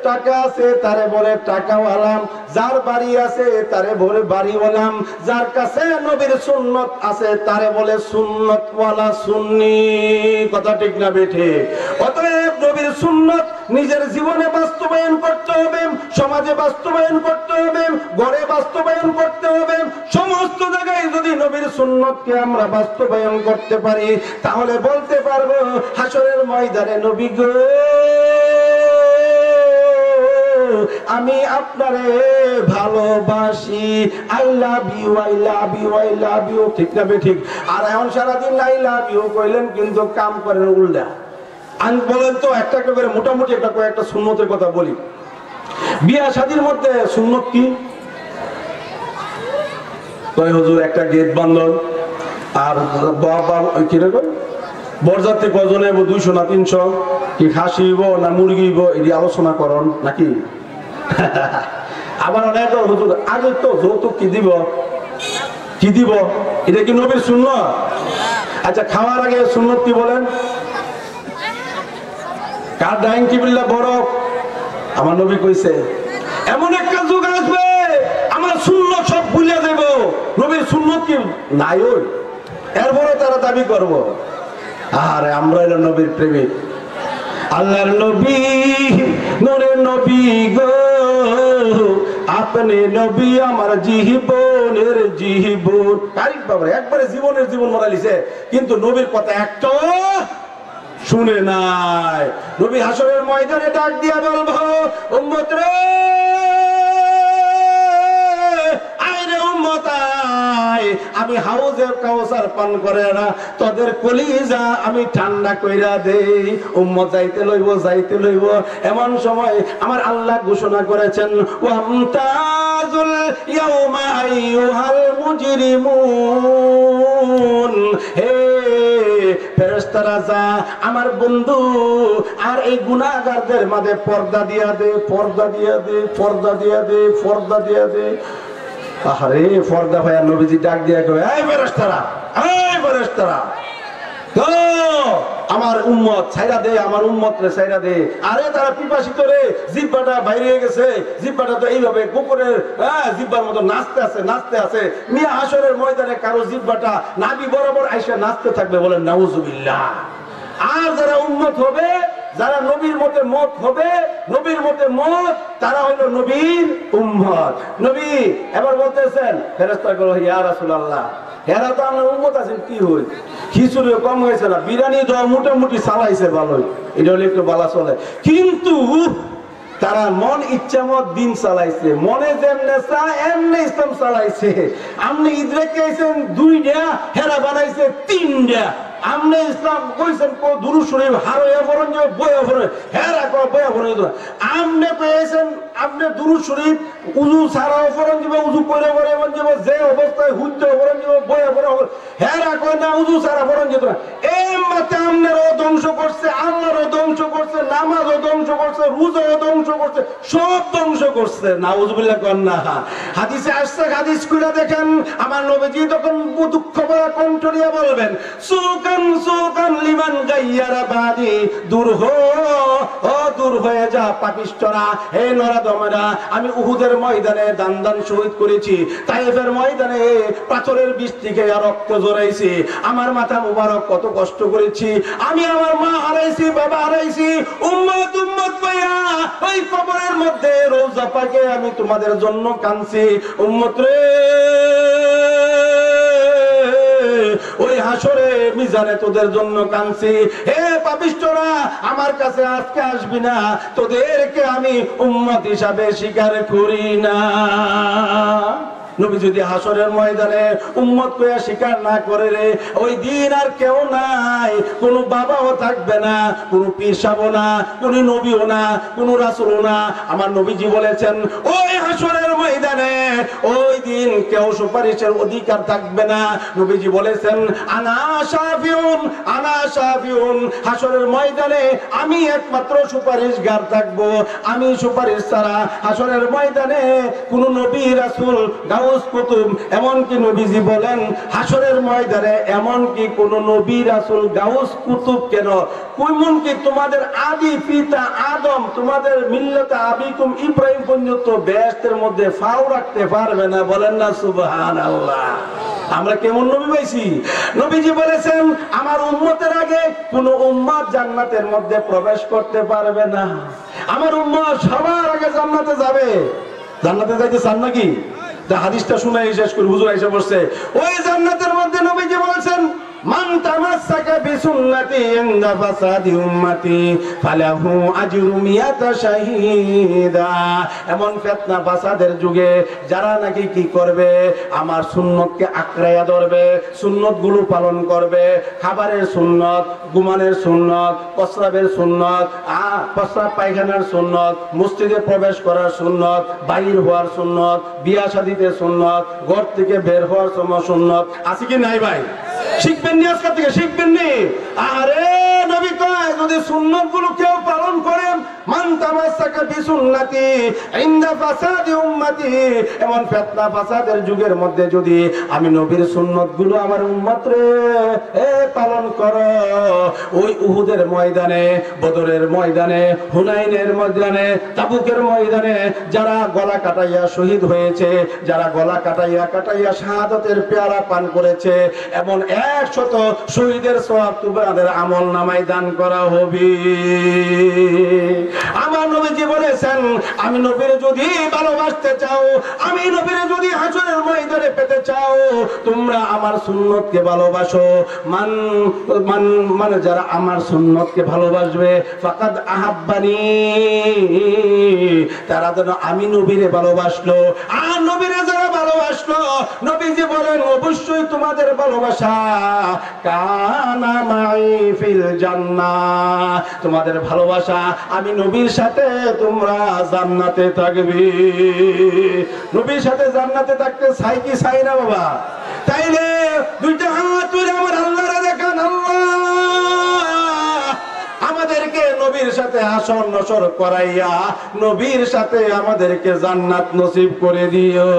টাকা আছে তারে বলে টাকাওয়ালা, যার বাড়ি আছে তারে বলে বাড়িওয়ালা, যার কাছে নবীর সুন্নত আছে তারে বলে সুন্নতওয়ালা, সুন্নি। কথা ঠিক না বেঠে? অতএব নবীর সুন্নত নিজের জীবনে বাস্তবায়ন করতে হবে, সমাজে বাস্তবায়ন করতে হবে, ঘরে বাস্তবায়ন করতে হবে। সমস্ত জায়গায় যদি নবীর সুন্নতকে আমরা বাস্তবায়ন করতে পারি, তাহলে বলতে পারবো হাসরের ময়দানে, নবী গো, আমি আপনারে ভালোবাসি, I love you, I love you, I love you. ঠিক না ঠিক? আর এখন সারাদিন আই লাভ ইউ কইলেন, কিন্তু কাম করেন উল্টা। আমি বলেন তো, একটা একটা করে মোটামুটি একটা কয়েকটা সুন্নতের কথা বলি। বিয়া শাদীর মধ্যে সুন্নত কি? কয় হুজুর, একটা গেট বান্ধন, আর কিরকম বরযাত্রী কজনে 200 না 300, কি খাসি হইব না মুরগি হইব, এটি আলোচনা করন নাকি? আবার অনেক হুজুর, আগে তো যৌতুক কি দিব, কি দিব, এটা কি নবীর সুন্নত? আচ্ছা, খাওয়ার আগে সুন্নত কি বলেন? কার ডাইনিং টেবিলটা বড়? আমার নবী কইছে, এমন একটা যুগ আসবে আমার সুন্নত সব ভুলে দেব। নবীর সুন্নত কি নাই? ওই এরপরে তারা দাবি করব, আরে আমরা এলো নবীর প্রেমিক। আল্লাহর নবী, নূরের নবী গো, আপনি নবী আমার জীবনের জীবন। কারিক বাবা একবারে জীবনের জীবন মরালিছে, কিন্তু নবীর কথা একটা শুনে নাই। নবী হাসরের ময়দানে ডাক দিয়া বলবো, উম্মত রে, আইরে উম্মত আয়, আমি হাউজের কাউসার পান করে না, তোদের কলিজা আমি ঠান্ডা কইরা দেই। উম্মত যাইতে লইব, যাইতে লইব। এমন সময় আমার আল্লাহ ঘোষণা করেছেন, ওয়ামতাজুল ইয়াউমা আইয়ুহাল মুজরিমুন, হে ফেরেশতারা যা, আমার বন্ধু আর এই গুনাহগারদের মাঝে পর্দা দিয়া দে, পর্দা দিয়া দে, পর্দা দিয়া দে, পর্দা দিয়া দে। আরে পর্দা ভাইয়া নবীজি ডাক দিয়া কয়, এই ফেরেশতারা, এই ফেরেশতারা, তো আমার উম্মত ছাইরা দে, আমার উম্মত রে ছাইরা দে। আরে তারা পিপাসিত রে, জিহ্বাটা বাইরে গেছে, জিহ্বাটা তো এইভাবে কুকুরের জিহ্বার মতো নাচতে আছে, নাচতে আছে। মিয়া হাসরের ময়দানে কারো জিহ্বাটা নাভি বরাবর আইসা নাচতে থাকবে, বলেন নাউজুবিল্লাহ। আর যারা উম্মত হবে, যারা নবীর মতে মত হবে, নবীর মধ্যে মত, তারা হলো নবীর উম্মত। নবী এবার বলতেছেন ফেরেশতাগুলো, ইয়া রাসূলুল্লাহ, এরা তো আমার উম্মত আছেন, কি হই খিচুড়ি কম হয়েছে না, বিরিয়ানি দেওয়া মোটামুটি চালাইছে ভালোই, এটা হলে একটু বালা চলে, কিন্তু তারা মন ইচ্ছা মত দিন চালাইছে, মনে যেমনে চা এমনি ইসলাম চালাইছে। আপনি ঈদরে কেছেন 2টা, হেরা বানাইছে 3টা। আপনি ইসলাম কইছেন কো দুরূদ শরীফ হারয়া পড়ন যে বয়া পড়ে, হেরা কো বয়া পড়ে। আপনি কইছেন আপনি দুরূদ শরীফ উযু ছাড়াও পড়ন যে উযু করে পড়ে মন যে যে অবস্থায় হুদ্দ পড়ন যে বয়া পড়ে, হেরা কই না উযু ছাড়া পড়ন যে। এই মতে আমনেরও ধ্বংস করছে, আল্লাহরও ধ্বংস করছে, নামাজও ধ্বংস করছে, রোজাও ধ্বংস করছে, সব ধ্বংস করছে। নাউজুবিল্লাহ কোন না। হাদিসে আসছে, হাদিস খুলে দেখেন, আমার নবীজি তখন দুঃখ ভরা কণ্ঠ নিয়ে বলবেন, সুকান সুকান লিমান গায়্যারা বাদি, দূর ও দূর হয়ে যা পাপিষ্ঠরা, হে নরাদমেরা। আমি উহুদের ময়দানে দান দান শহীদ করেছি, তায়েফের ময়দানে পাথরের বিষ থেকে রক্ত জড়াইছি, আমার মাথা মুবারক কত কষ্ট করেছি, আমি আমার মা হারাইছি, বাবা হারাইছি, উম্মত উম্মত পাইয়া ওই কবরের মধ্যে রওজা পাকে আমি তোমাদের জন্য কাঁদছি। উম্মত রে, ওই হাসরে মিজানে তোদের জন্য কাঁদছি। হে পাপিষ্ঠরা, আমার কাছে আজকে আসবি না, তোদেরকে আমি উম্মত হিসাবে স্বীকার করি না। নবী যদি হাসরের ময়দানে উম্মত কইয়া স্বীকার না করে রে, ওই দিন আর কেউ নাই, কোন বাবাও থাকবে না, কোন পীর সাহেবও না, কোন নবীও না, কোন রাসূলও না। আমার নবীজি বলেছেন ওই হাসরের ময়দানে ওই দিন কেউ সুপারিশের অধিকার থাকবে না। নবীজি বলেছেন আনা শাফিউন, আনা শাফিউন, হাসরের ময়দানে আমি একমাত্র সুপারিশগার থাকবো, আমি সুপারিশ ছাড়া হাসরের ময়দানে কোন নবী রাসূল গাউস কুতুব, এমনকি নবীজি বলেন হাসরের ময়দানে এমনকি কোন নবী রাসূল গাউস কুতুব কেন, এমনকি তোমাদের আদি পিতা আদম, তোমাদের মিল্লাতে আবিকুম ইব্রাহিম পর্যন্ত বেহেশতের মধ্যে ফাও রাখতে পারবে না। বলেন না সুবহানাল্লাহ। আমরা কেমন নবী পাইছি? নবীজি বলেছেন আমার উম্মতের আগে কোন উম্মত জান্নাতের মধ্যে প্রবেশ করতে পারবে না, আমার উম্মত সবার আগে জান্নাতে যাবে। জান্নাতে যাইতে চান নাকি? হাদিসটা শুনে শেষ করে হুজুর আয়েশা বলছে ওই জান্নাতের মধ্যে নবীজি বলেছেন মান তামাসসাকা বিসুন্নতি ইনদা ফাসাদি উম্মতি ফালাহু আজরু মিয়াতা শাহীদা। এমন ফিতনা ফাসাদের যুগে যারা নাকি কি করবে, আমার সুন্নতকে আঁকড়াইয়া ধরবে, সুন্নতগুলো পালন করবে, খাবারের সুন্নত, ঘুমানোর সুন্নত, প্রস্রাবের সুন্নত, প্রস্রাব পায়খানার সুন্নত, মসজিদে প্রবেশ করার সুন্নত, বাইর হওয়ার সুন্নত, বিয়া শাদীতে সুন্নত, ঘর থেকে বের হওয়ার সময় সুন্নত আছে কি নাই ভাই? শিখবেন নি আজকে থেকে? শিখবেন নি? আরে নবী কয় যদি সুন্নতগুলো কেউ পালন করেন, মান তামাসসাকা বিসুন্নতি ইনদা ফাসাদি উম্মতি, এমন ফিতনা ফাসাদের যুগের মধ্যে যদি আমি নবীর সুন্নতগুলো আমার উম্মতরে পালন করো, ওই উহুদের ময়দানে, বদরের ময়দানে, হুনাইনের ময়দানে, তাবুকের ময়দানে যারা গলা কাটাইয়া শহীদ হয়েছে, যারা গলা কাটাইয়া কাটাইয়া শাহাদাতের পেয়ালা পান করেছে, এমন 100 শহীদের সওয়াব তোমাদের আমল নামায় দান করা হবে। আমার নবীজি বলেছেন আমি নবীর যদি ভালোবাসতে চাও, আমি নবীর যদি হাসরের ময়দানে পেতে চাও, তোমরা আমার সুন্নতকে ভালোবাসো। মান মান মানে যারা আমার সুন্নতকে ভালোবাসবে ফাকাদ আহাব্বানি, তারা যেন আমি নবীরে ভালোবাসলো। আর নবীরে যারা ভালোবাসলো, নবীজি বলেন অবশ্যই তোমাদের ভালোবাসা কানা মাই ফিল জান্নাহ, তোমাদের ভালোবাসা আমি নবীর সাথে তোমরা জান্নাতে থাকবে। নবীর সাথে জান্নাতে থাকতে চাই কি চাই না বাবা? তাইলে দুইটা হাত তুলে আমার আল্লাহরে দেখান, আল্লাহ আমাদেরকে নবীর সাথে আসর নসর করাইয়া নবীর সাথে আমাদেরকে জান্নাত নসিব করে দিও।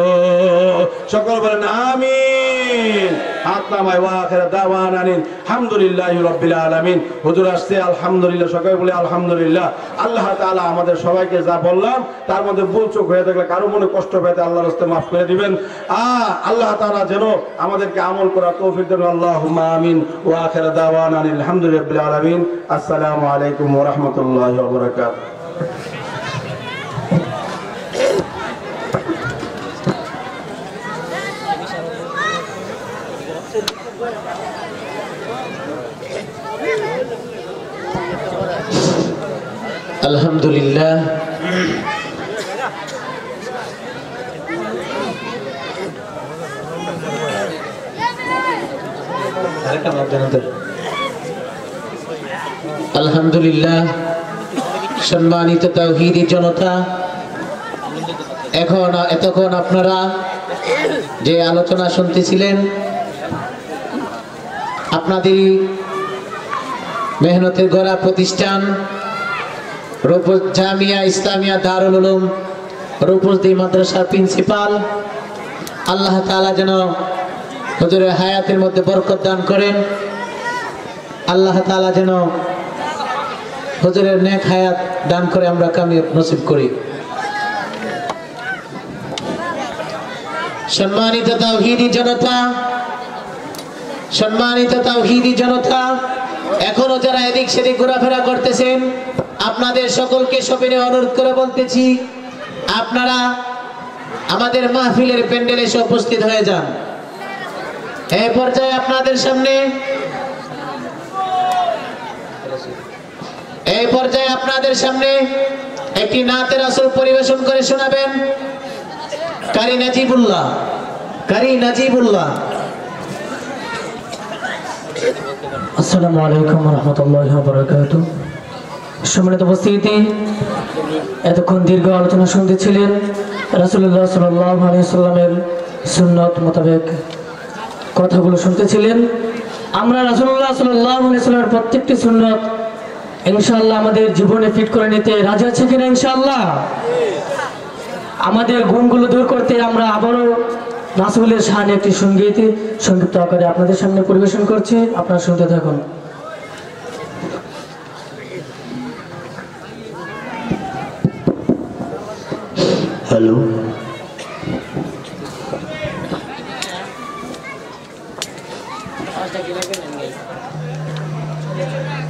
সকল বলেন আমিন। হাত নামায় ওয়া আখির দাওয়ানা আলহামদুলিল্লাহি রাব্বিল আলামিন। হুজুর আসছে আলহামদুলিল্লাহ, সবাই বলে আলহামদুলিল্লাহ। আল্লাহ তাআলা আমাদের সবাইকে যা বললাম তার মধ্যে ভুল চোখ হয়ে থাকলে কারো মনে কষ্ট পেতে আল্লাহর রাস্তে মাফ করে দিবেন। আল্লাহ তাআলা যেন আমাদেরকে আমল করার তৌফিক দেন। আল্লাহুম্মা আমিন। ওয়া আখির দাওয়ানা আলহামদুলিল্লাহি রাব্বিল আলামিন। আসসালামু আলাইকুম ওয়া রাহমাতুল্লাহি ওয়া বারাকাতুহু। আলহামদুলিল্লাহ আলহামদুলিল্লাহ সম্মানিত তাওহীদি জনতা, এতক্ষণ আপনারা যে আলোচনা শুনতেছিলেন আপনাদের মেহনতের গড়া প্রতিষ্ঠান রূপস জামিয়া ইসলামিয়া দারুল উলুম রূপসদি মাদ্রাসার প্রিন্সিপাল, আল্লাহ তাআলা যেন হুজুরের হায়াতের মধ্যে বরকত দান করেন। আল্লাহ তাআলা যেন হুজুরের নেক হায়াত দান করে আমরা কামিয়াব নসিব করি। সম্মানিত তাওহীদি জনতা, এখনো যারা এদিক সেদিক ঘোরাফেরা করতেছেন আপনাদের সকলকে সবিনয়ে অনুরোধ করে বলতেছি, আপনারা আমাদের মাহফিলের প্যান্ডেলে এসে উপস্থিত হয়ে যান। এই পর্যায়ে আপনাদের সামনে একটি নাতে রাসূল পরিবেশন করে শোনাবেন কারি নাজিবুল্লাহ। আসসালামু আলাইকুম ওয়া রাহমাতুল্লাহি ওয়া বারাকাতুহু। সম্মানিত উপস্থিতি, এতক্ষণ দীর্ঘ আলোচনা শুনতেছিলেন রাসূলুল্লাহ সাল্লাল্লাহু আলাইহি ওয়াসাল্লামের সুন্নাত মোতাবেক কথাগুলো শুনতেছিলেন। আমরা রাসূলুল্লাহ সাল্লাল্লাহু আলাইহি ওয়াসাল্লামের প্রত্যেকটি সুন্নাত ইনশাআল্লাহ আমাদের জীবনে ফিট করে নিতে রাজি আছি কিনা? ইনশাআল্লাহ। আমাদের গুণগুলো দূর করতে আমরা আবারও রাসূলের শানে একটি সংক্ষিপ্ত আকারে আপনাদের সামনে পরিবেশন করছি, আপনারা শুনতে থাকুন। হ্যালো,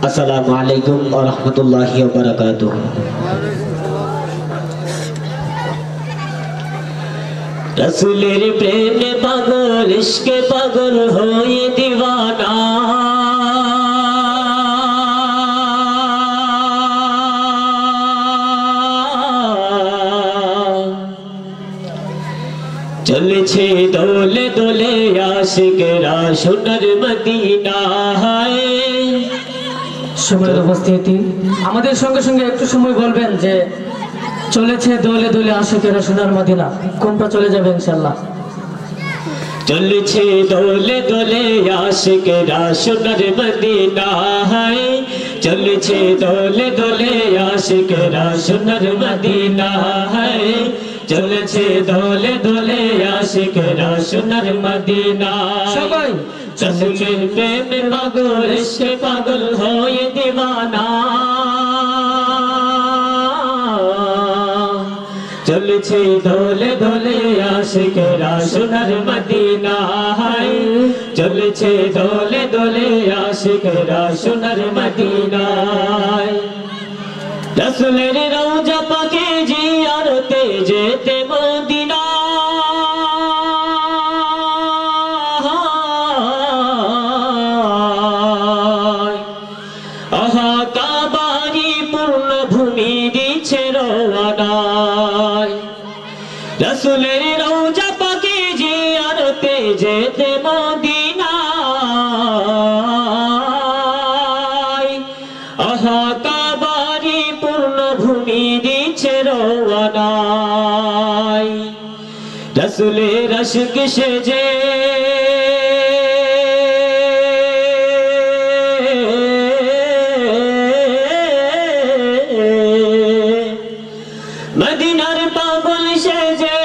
আসসালামু আলাইকুম ওয়া রাহমাতুল্লাহি ওয়া বারাকাতুহু। রাসূলের প্রেমে পাগল, ইশকে পাগল হয়ে দিওয়ানা, চলেছে দোলে দোলে আশিকেরা সোনার মদিনায়। সম্মানিত উপস্থিতি, আমাদের সঙ্গে সঙ্গে একটু সময় বলবেন যে চলেছে দোলে দোলে আশিকেরা সোনার মদিনা, কোনটা চলে যাবে ইনশাআল্লাহ? চলেছে দোলে দোলে আশিকেরা সোনার মদিনায়, চলেছে দোলে দোলে আশিকেরা সোনার মদিনায়, চলেছে দোলে দোলে আশিকেরা সোনার মদিনায়। সবাই রাসূলের প্রেমে পাগল, ইশকে পাগল হয়ে দিওয়ানা, চলেছে দোলে দোলে আশিকেরা সোনার মদিনায়, চলেছে দোলে দোলে আশিকেরা সোনার মদিনায়। রাসূলের রওজা পাকে জিয়ারতে যেতে মদিনা, আহা কাবারি পূর্ণ ভূমি দিছে রওয়ানায়। রাসূলের রওজা পাকে জিয়ারতে যেতে মদিনায়, আহা কাবারি পূর্ণ ভূমি দিছে রওয়ানায়। রাসূলের আশিক সেজে মদিনার পাগল সেজে,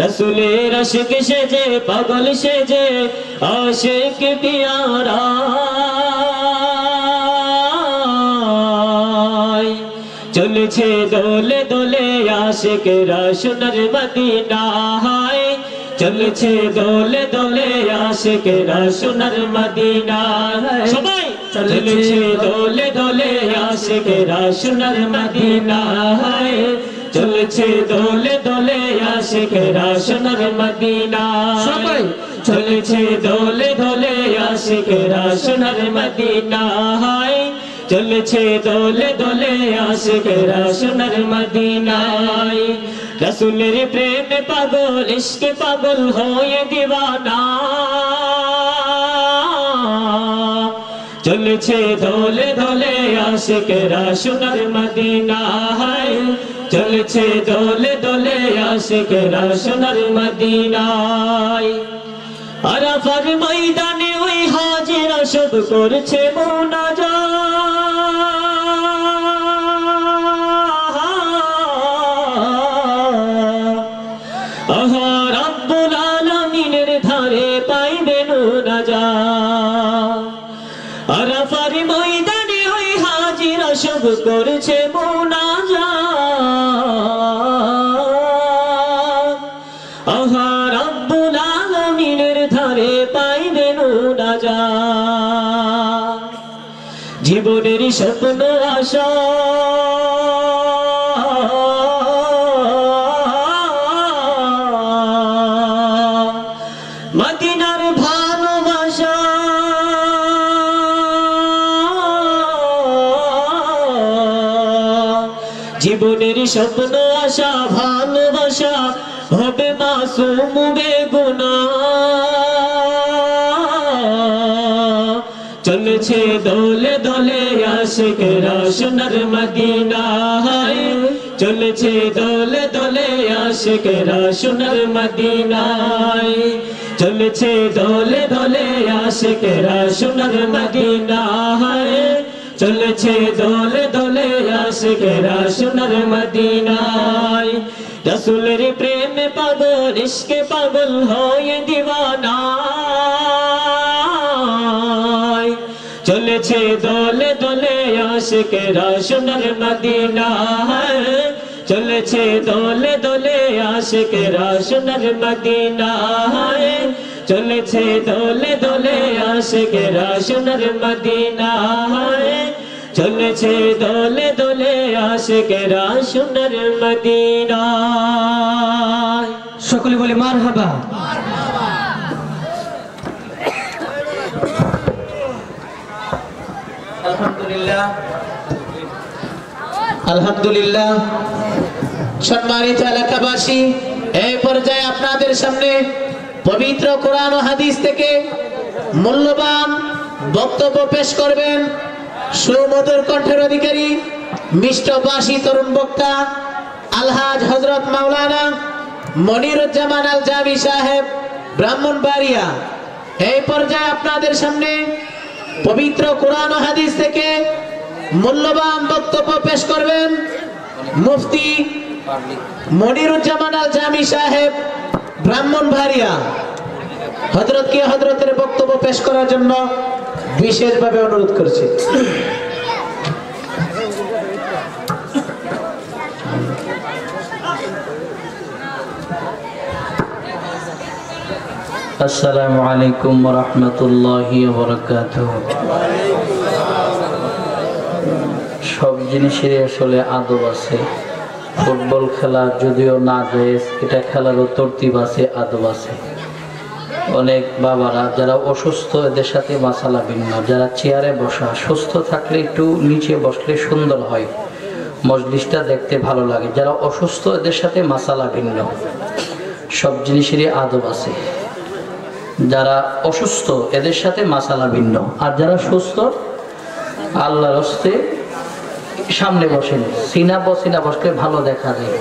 রাসূলের আশিক সেজে পাগল সেজে আশিক পিয়ারা, চলেছে দোলে দোলে আশিকেরা সোনার মদিনায়, চলেছে দোলে দোলে আশিকেরা সোনার মদিনায়। সবাই চলেছে দোলে দোলে আশিকেরা সোনার মদিনায়, চলছে দোলে দোলে আশিকেরা সোনার মদিনা সবাই চলছে দোলে দোলে আশিকেরা সোনার মদিনা চলছে দোলে দোলে আশিকেরা সোনার মদিনায় রাসূলের প্রেমে পাগল ইশকে পাগল হয়ে দিওয়ানা চলছে দোলে দোলে আশিকেরা সোনার মদিনায় চলছে দোলে দোলে আশিকেরা সোনার মদিনায় আরাফার ময়দানে ওই হাজিরা সব করছে মুনাজাত আহা রব্বুল আলামিনের ধারে পাইবেন নাজাত আরাফার ময়দানে ওই হাজিরা সব করছে মুনাজাত আহা রব্বুল আলামিনের ধারে পাইবেন নাজাত জীবনের স্বপ্ন আশা মদিনার ভালোবাসা জীবনের স্বপ্ন আশা ভালোবাসা হবে মাসুম বেগুনাহ চলছে দোলে দোলে আশিকেরা সোনার মদিনায় চলছে দোলে দোলে আশিকেরা সোনার মদিনায় চলছে দোলে দোলে আশিকেরা সোনার মদিনায় চলছে দোলে দোলে আশিকেরা সোনার মদিনায় রাসূলের প্রেমে পাগল ইশকে পাগল হয়ে দিওয়ানা চলছে দোলে দোলে আশিকেরা সোনার মদিনায় চলছে দোলে দোলে আশিকেরা সোনার মদিনায় চলছে দোলে দোলে আশিকেরা সোনার মদিনায় চলছে দোলে দোলে আশিকেরা সোনার মদিনায় সকলে বলে মারহাবা আলহামদুলিল্লাহ আলহামদুলিল্লাহ সম্মানিত এলাকাবাসী এই পর্যায়ে আপনাদের সামনে পবিত্র কোরআন ও হাদিস থেকে মূল্যবান বক্তব্য পেশ করবেন সুমধুর কণ্ঠের অধিকারী মিষ্টভাষী তরুণ বক্তা আলহাজ হযরত মাওলানা মনিরুজ্জামান আল জামি সাহেব ব্রাহ্মণবাড়িয়া। এই পর্যায়ে আপনাদের সামনে পবিত্র কোরআন ও হাদিস থেকে মূল্যবান বক্তব্য পেশ করবেন মুফতি মনিরুজ্জামান আল জামি সাহেব ব্রাহ্মণবাড়িয়া। হযরতের বক্তব্য পেশ করার জন্য বিশেষভাবে অনুরোধ করছি। আসসালামু আলাইকুম ওয়া রাহমাতুল্লাহি ওয়া বারাকাতুহু। সব জিনিসেরই আসলে আদব আছে। ফুটবল খেলা যদিও না জায়েজ, এটা খেলারও তরতিব আছে, আদব আছে। অনেক বাবারা যারা অসুস্থ এদের সাথে মাসালা ভিন্ন। যারা চেয়ারে বসা, সুস্থ থাকলে একটু নিচে বসলে সুন্দর হয়, মজলিসটা দেখতে ভালো লাগে। যারা অসুস্থ এদের সাথে মাসালা ভিন্ন। সব জিনিসেরই আদব আছে। যারা অসুস্থ এদের সাথে মাসালা ভিন্ন, আর যারা সুস্থ আল্লাহর হস্তে সামনে বসেন। সিনা বসলে ভালো দেখা যায়।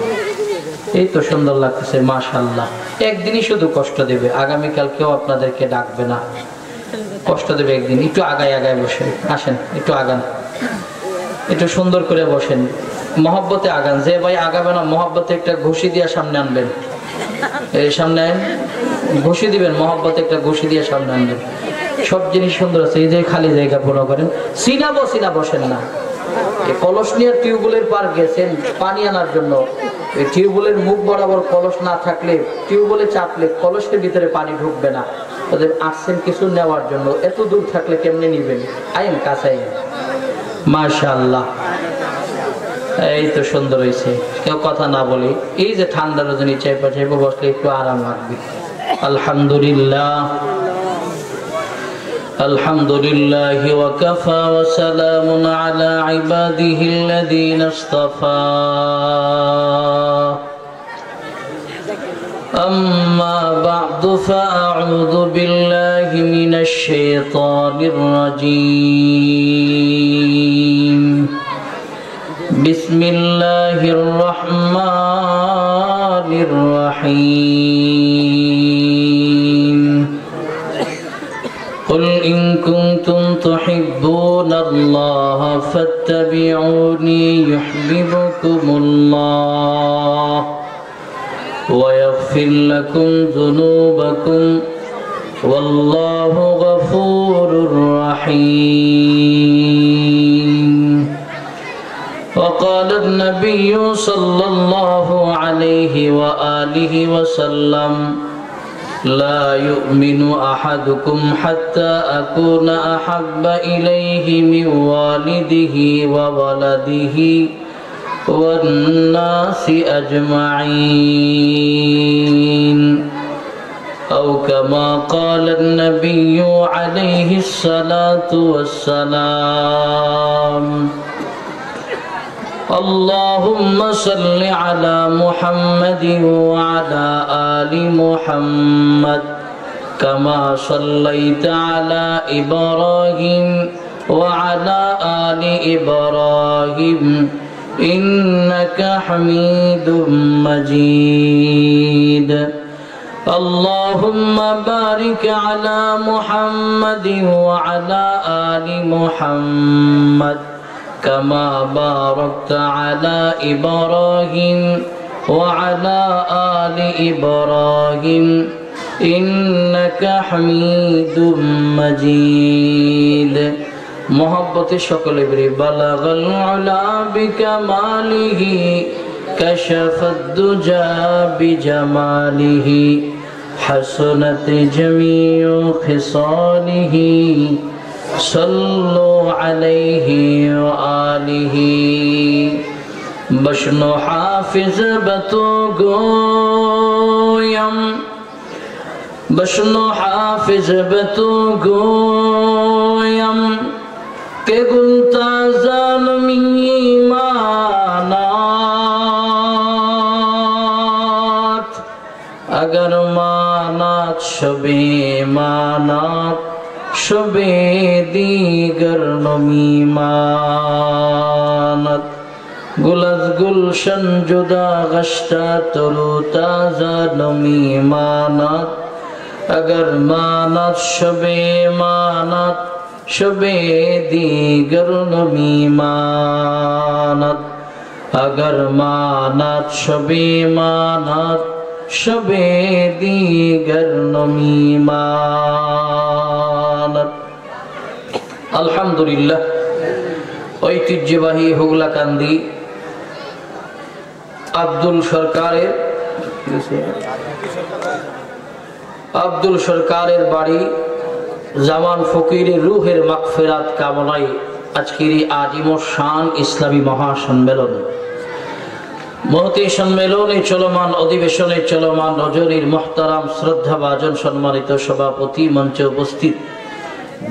এই তো সুন্দর লাগতেছে মাশাআল্লাহ। একদিনই শুধু কষ্ট দেবে, আগামীকাল কেউ আপনাদেরকে ডাকবে না, কষ্ট দেবে একদিন। একটু আগায় বসেন, আসেন একটু আগান, একটু সুন্দর করে বসেন, মহব্বতে আগান। যে ভাই আগাবে না মহব্বতে একটা ঘুষি দিয়ে সামনে আনবেন। এই সামনে ঘুষি দিবেন, মহব্বতে একটা ঘুষি দিয়ে সামনে আনবেন। সব জিনিস সুন্দর আছে। এই যে খালি জায়গা পুরো করেন, সিনা বসেন না। এই কলস নিয়ে টিউবওয়েলের পার গেছেন পানি আনার জন্য, এই টিউবওয়েলের মুখ বরাবর কলস না থাকলে টিউবওয়েলে চাপলে কলসের ভিতরে পানি ঢুকবে না। ওদের আসছেন কিছু নেওয়ার জন্য, এত দূর থাকলে কেমনে নিবেন? আইন কাছে মাশাআল্লাহ। এই তো সুন্দর হয়েছে, কেউ কথা না বলি। এই যে ঠান্ডা রজনী চাইপা চাইপা বসলে একটু আরাম লাগবে। আলহামদুলিল্লাহ আলহামদুলিল্লাহি ওয়া কাফা ওয়া সালামুন আলা ইবাদিহিল্লাযীনা ইসতাফা। أما بعد فأعوذ بالله من الشيطان الرجيم. بسم الله الرحمن الرحيم. قل إن كنتم تحبون الله فاتبعوني يحببكم الله ويغفر لكم ذنوبكم والله غفور رحيم. وقال النبي صلى الله عليه وآله وسلم لا يؤمن أحدكم حتى أكون أحب إليه من والده وولده والناس أجمعين أو كما قال النبي عليه الصلاة والسلام. اللهم صل على محمد وعلى آل محمد كما صليت على إبراهيم وعلى آل إبراهيم إنك حميد مجيد. اللهم بارك على محمد وعلى آل محمد كما باركت على إبراهيم وعلى آل إبراهيم إنك حميد مجيد. محبت شکل بری بلغ العلا بکماله کشف الدجا بجماله حسنت جميع خصاله صلوا عليه وآله. بشنو حافظ بتو گویم بشنو حافظ بتو گویم کہ گلتا ظالمی مانات اگر مانات شبی مانات شبی دیگر نمی مانت. گل از گلشن جدا گشتا ترو تازہ نمی مانت اگر مانت شبی مانت شبے دیگر نمی مانت اگر مانت شبے مانت شبے دیگر نمی مانت. আলহামদুলিল্লাহ ঐতিহ্যবাহী হুগলাকান্দি আব্দুল সরকারের বাড়ি জামান ফকিরের রুহের মাগফিরাত কামনায় আজকের এই আজিম শান ইসলামী মহাসম্মেলন মহতী সম্মেলনে চলমান অধিবেশনে চলমান রজনীর মুহতারাম শ্রদ্ধাভাজন সম্মানিত সভাপতি মঞ্চে উপস্থিত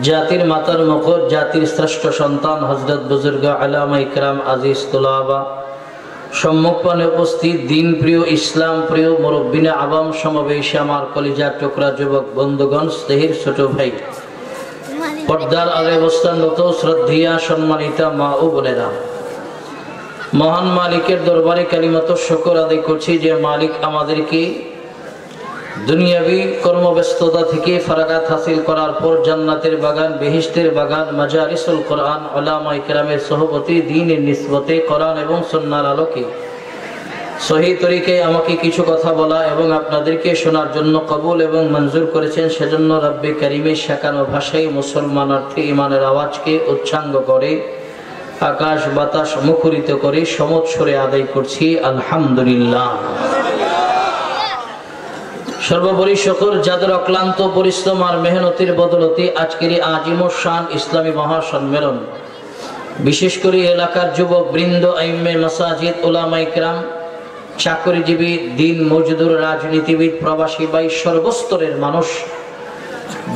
জাতির মাতার মুকুট জাতির শ্রেষ্ঠ সন্তান হযরত বুজুর্গ আলামা ইকরাম আজিজ তুলাবা সম্মুখপানে উপস্থিত দিন প্রিয় ইসলাম প্রিয় মুরব্বিনে আবাম সমাবেশে আমার কলিজার টুকরা যুবক বন্ধুগণ স্নেহের ছোট ভাই পর্দার আগে অবস্থানরত শ্রদ্ধেয়া সম্মানিতা মা ও বোনেরা, মহান মালিকের দরবারে কালিমাত শুকর আদায় করছি যে মালিক আমাদেরকে দুনিয়াবি কর্মব্যস্ততা থেকে ফারাগাত হাসিল করার পর জান্নাতের বাগান বেহেশতের বাগান মাজারিসুল কোরআন উলামা ইকরামের সহবতে দ্বীনের নিসবতে কোরআন এবং সুন্নাহর আলোকে সহি তরিকায় আমাকে কিছু কথা বলা এবং আপনাদেরকে শোনার জন্য কবুল এবং মঞ্জুর করেছেন। সেজন্য রব্বে কারিমের শেখানো ভাষায় মুসলমানার্থে ইমানের আওয়াজকে উচ্চাঙ্গ করে আকাশ বাতাস মুখরিত করে সমৎসরে আদায় করছি আলহামদুলিল্লাহ। সর্বোপরি শুকর যাদের অক্লান্ত পরিশ্রম আর মেহনতের বদলতে আজকের আজিম শান ইসলামী মহাসম্মেলন বিশেষ করে এলাকার যুবক বৃন্দ, আইম্মে মাসাজিদ, উলামায়ে কেরাম, চাকরিজীবী, দিন মজদুর, রাজনীতিবিদ, প্রবাসী ভাই, সর্বস্তরের মানুষ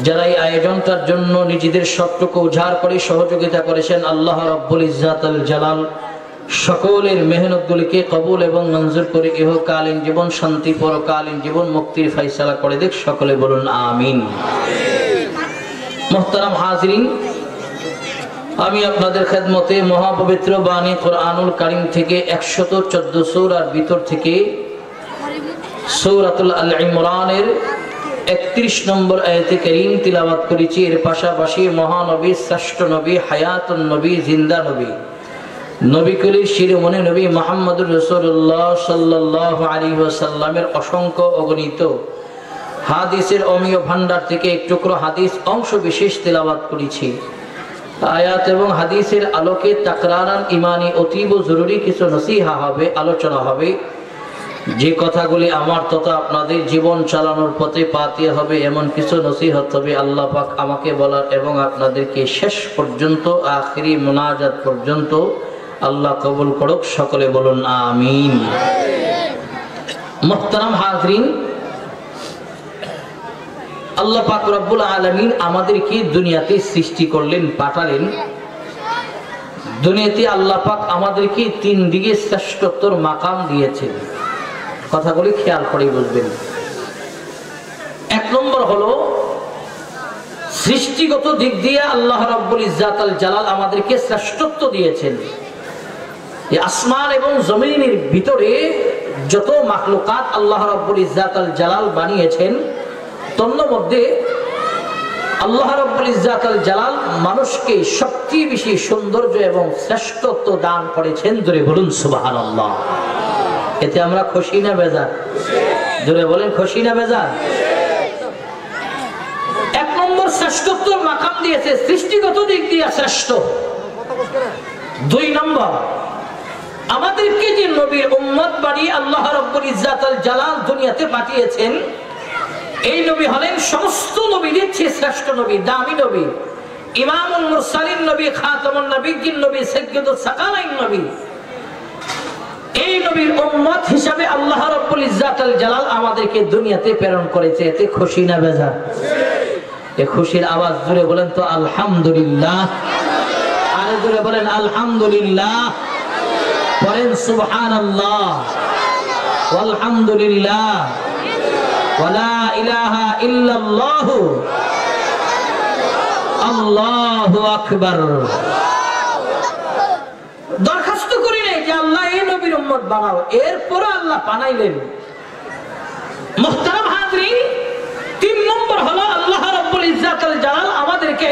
যারা এই আয়োজনটার জন্য নিজেদের সবটুকু উজাড় করে সহযোগিতা করেছেন, আল্লাহ রাব্বুল ইজ্জাত আল জালাল সকলের মেহনতগুলিকে কবুল এবং মঞ্জুর করে ইহকালীন জীবন শান্তি, পরকালীন জীবন মুক্তির ফয়সালা করে দেখ। সকলে বলুন আমিন। মুহতারাম হাজিরিন, আমি আপনাদের খেদমতে মহাপবিত্র বাণী কোরআনুল কারীম থেকে 114 সূরার ভিতর থেকে সূরাতুল আল ইমরানের 31 নম্বর আয়াতে কারীম তিলাওয়াত করেছি। এর পাশাপাশি মহানবী, শ্রেষ্ঠ নবী, হায়াতুন নবী, জিন্দা নবী, নবী কুলের শিরোমণি নবী মুহাম্মদুর রাসূলুল্লাহ সাল্লাল্লাহু আলাইহি ওয়াসাল্লামের অসংখ্য অগণিত হাদিসের অমীয় ভান্ডার থেকে এক টুকরো হাদিস অংশ বিশেষ তেলাওয়াত করেছি। আয়াত এবং হাদিসের আলোকে তাকরারান ইমানি অতীব জরুরি কিছু নসিহা হবে, আলোচনা হবে। যে কথাগুলি আমার তথা আপনাদের জীবন চালানোর পথে পাতে হবে এমন কিছু নসিহত হবে। আল্লাহ পাক আমাকে বলার এবং আপনাদেরকে শেষ পর্যন্ত আখিরি মুনাজাত পর্যন্ত আল্লাহ কবুল করুক। সকলে বলুন আমিন। মুহতারাম হাজরিন, আল্লাহ পাক রব্বুল আলামিন আমাদেরকে দুনিয়াতে সৃষ্টি করলেন, পাঠালেন। দুনিয়াতে আল্লাহ পাক আমাদেরকে 3 দিকে শ্রেষ্ঠত্বর মাকাম দিয়েছেন। কথাগুলি খেয়াল করে বুঝবেন। 1 নম্বর হলো সৃষ্টিগত দিক দিয়ে আল্লাহ রাব্বুল ইজ্জাত আল জালাল আমাদেরকে শ্রেষ্ঠত্ব দিয়েছেন। এই আসমান এবং জমিনের ভিতরে যত মাখলুকাত আল্লাহ রাব্বুল ইজ্জাত আল জালাল বানিয়েছেন, তন্মধ্যে আল্লাহ রাব্বুল ইজ্জাত আল জালাল মানুষকে সবচেয়ে বেশি সৌন্দর্য এবং শ্রেষ্ঠত্ব দান করেছেন। জোরে বলুন সুবহানাল্লাহ। এতে আমরা খুশি না বেজার? জোরে বলেন খুশি না বেজার? 1 নম্বর শ্রেষ্ঠত্ব মাকাম দিয়েছে, সৃষ্টিগত দিক দিয়ে শ্রেষ্ঠ। 2 নম্বর, আমাদেরকে যে নবীর উম্মত বানিয়ে আল্লাহ রাব্বুল ইজ্জাত আল জালাল দুনিয়াতে পাঠিয়েছেন, এই নবী হলেন সমস্ত নবীদের চেয়ে শ্রেষ্ঠ নবী, দামি নবী, ইমামুল মুরসালিন নবী, খাতামুন নবিয়্যিন নবী, সাইয়্যিদুস সাকালাইন নবী। এই নবীর উম্মত হিসাবে আল্লাহ রাব্বুল ইজ্জাত আল জালাল আমাদেরকে দুনিয়াতে প্রেরণ করেছে। এতে খুশি না বেজার? এই খুশির আওয়াজ জোরে বলেন তো আলহামদুলিল্লাহ। আরে জোরে বলেন আলহামদুলিল্লাহ। পড়েন সুবহানাল্লাহ, আলহামদুলিল্লাহ, ওয়ালা ইলাহা ইল্লাল্লাহু, আল্লাহু আকবার। দরখাস্ত করি নাই যে আল্লাহ এই নবীর উম্মত বানাও, এরপর আল্লাহ বানাইলেন। মুহতারাম হাজরিন, 3 নম্বর হলো আল্লাহ রাব্বুল ইজ্জাত আল জালাল আমাদেরকে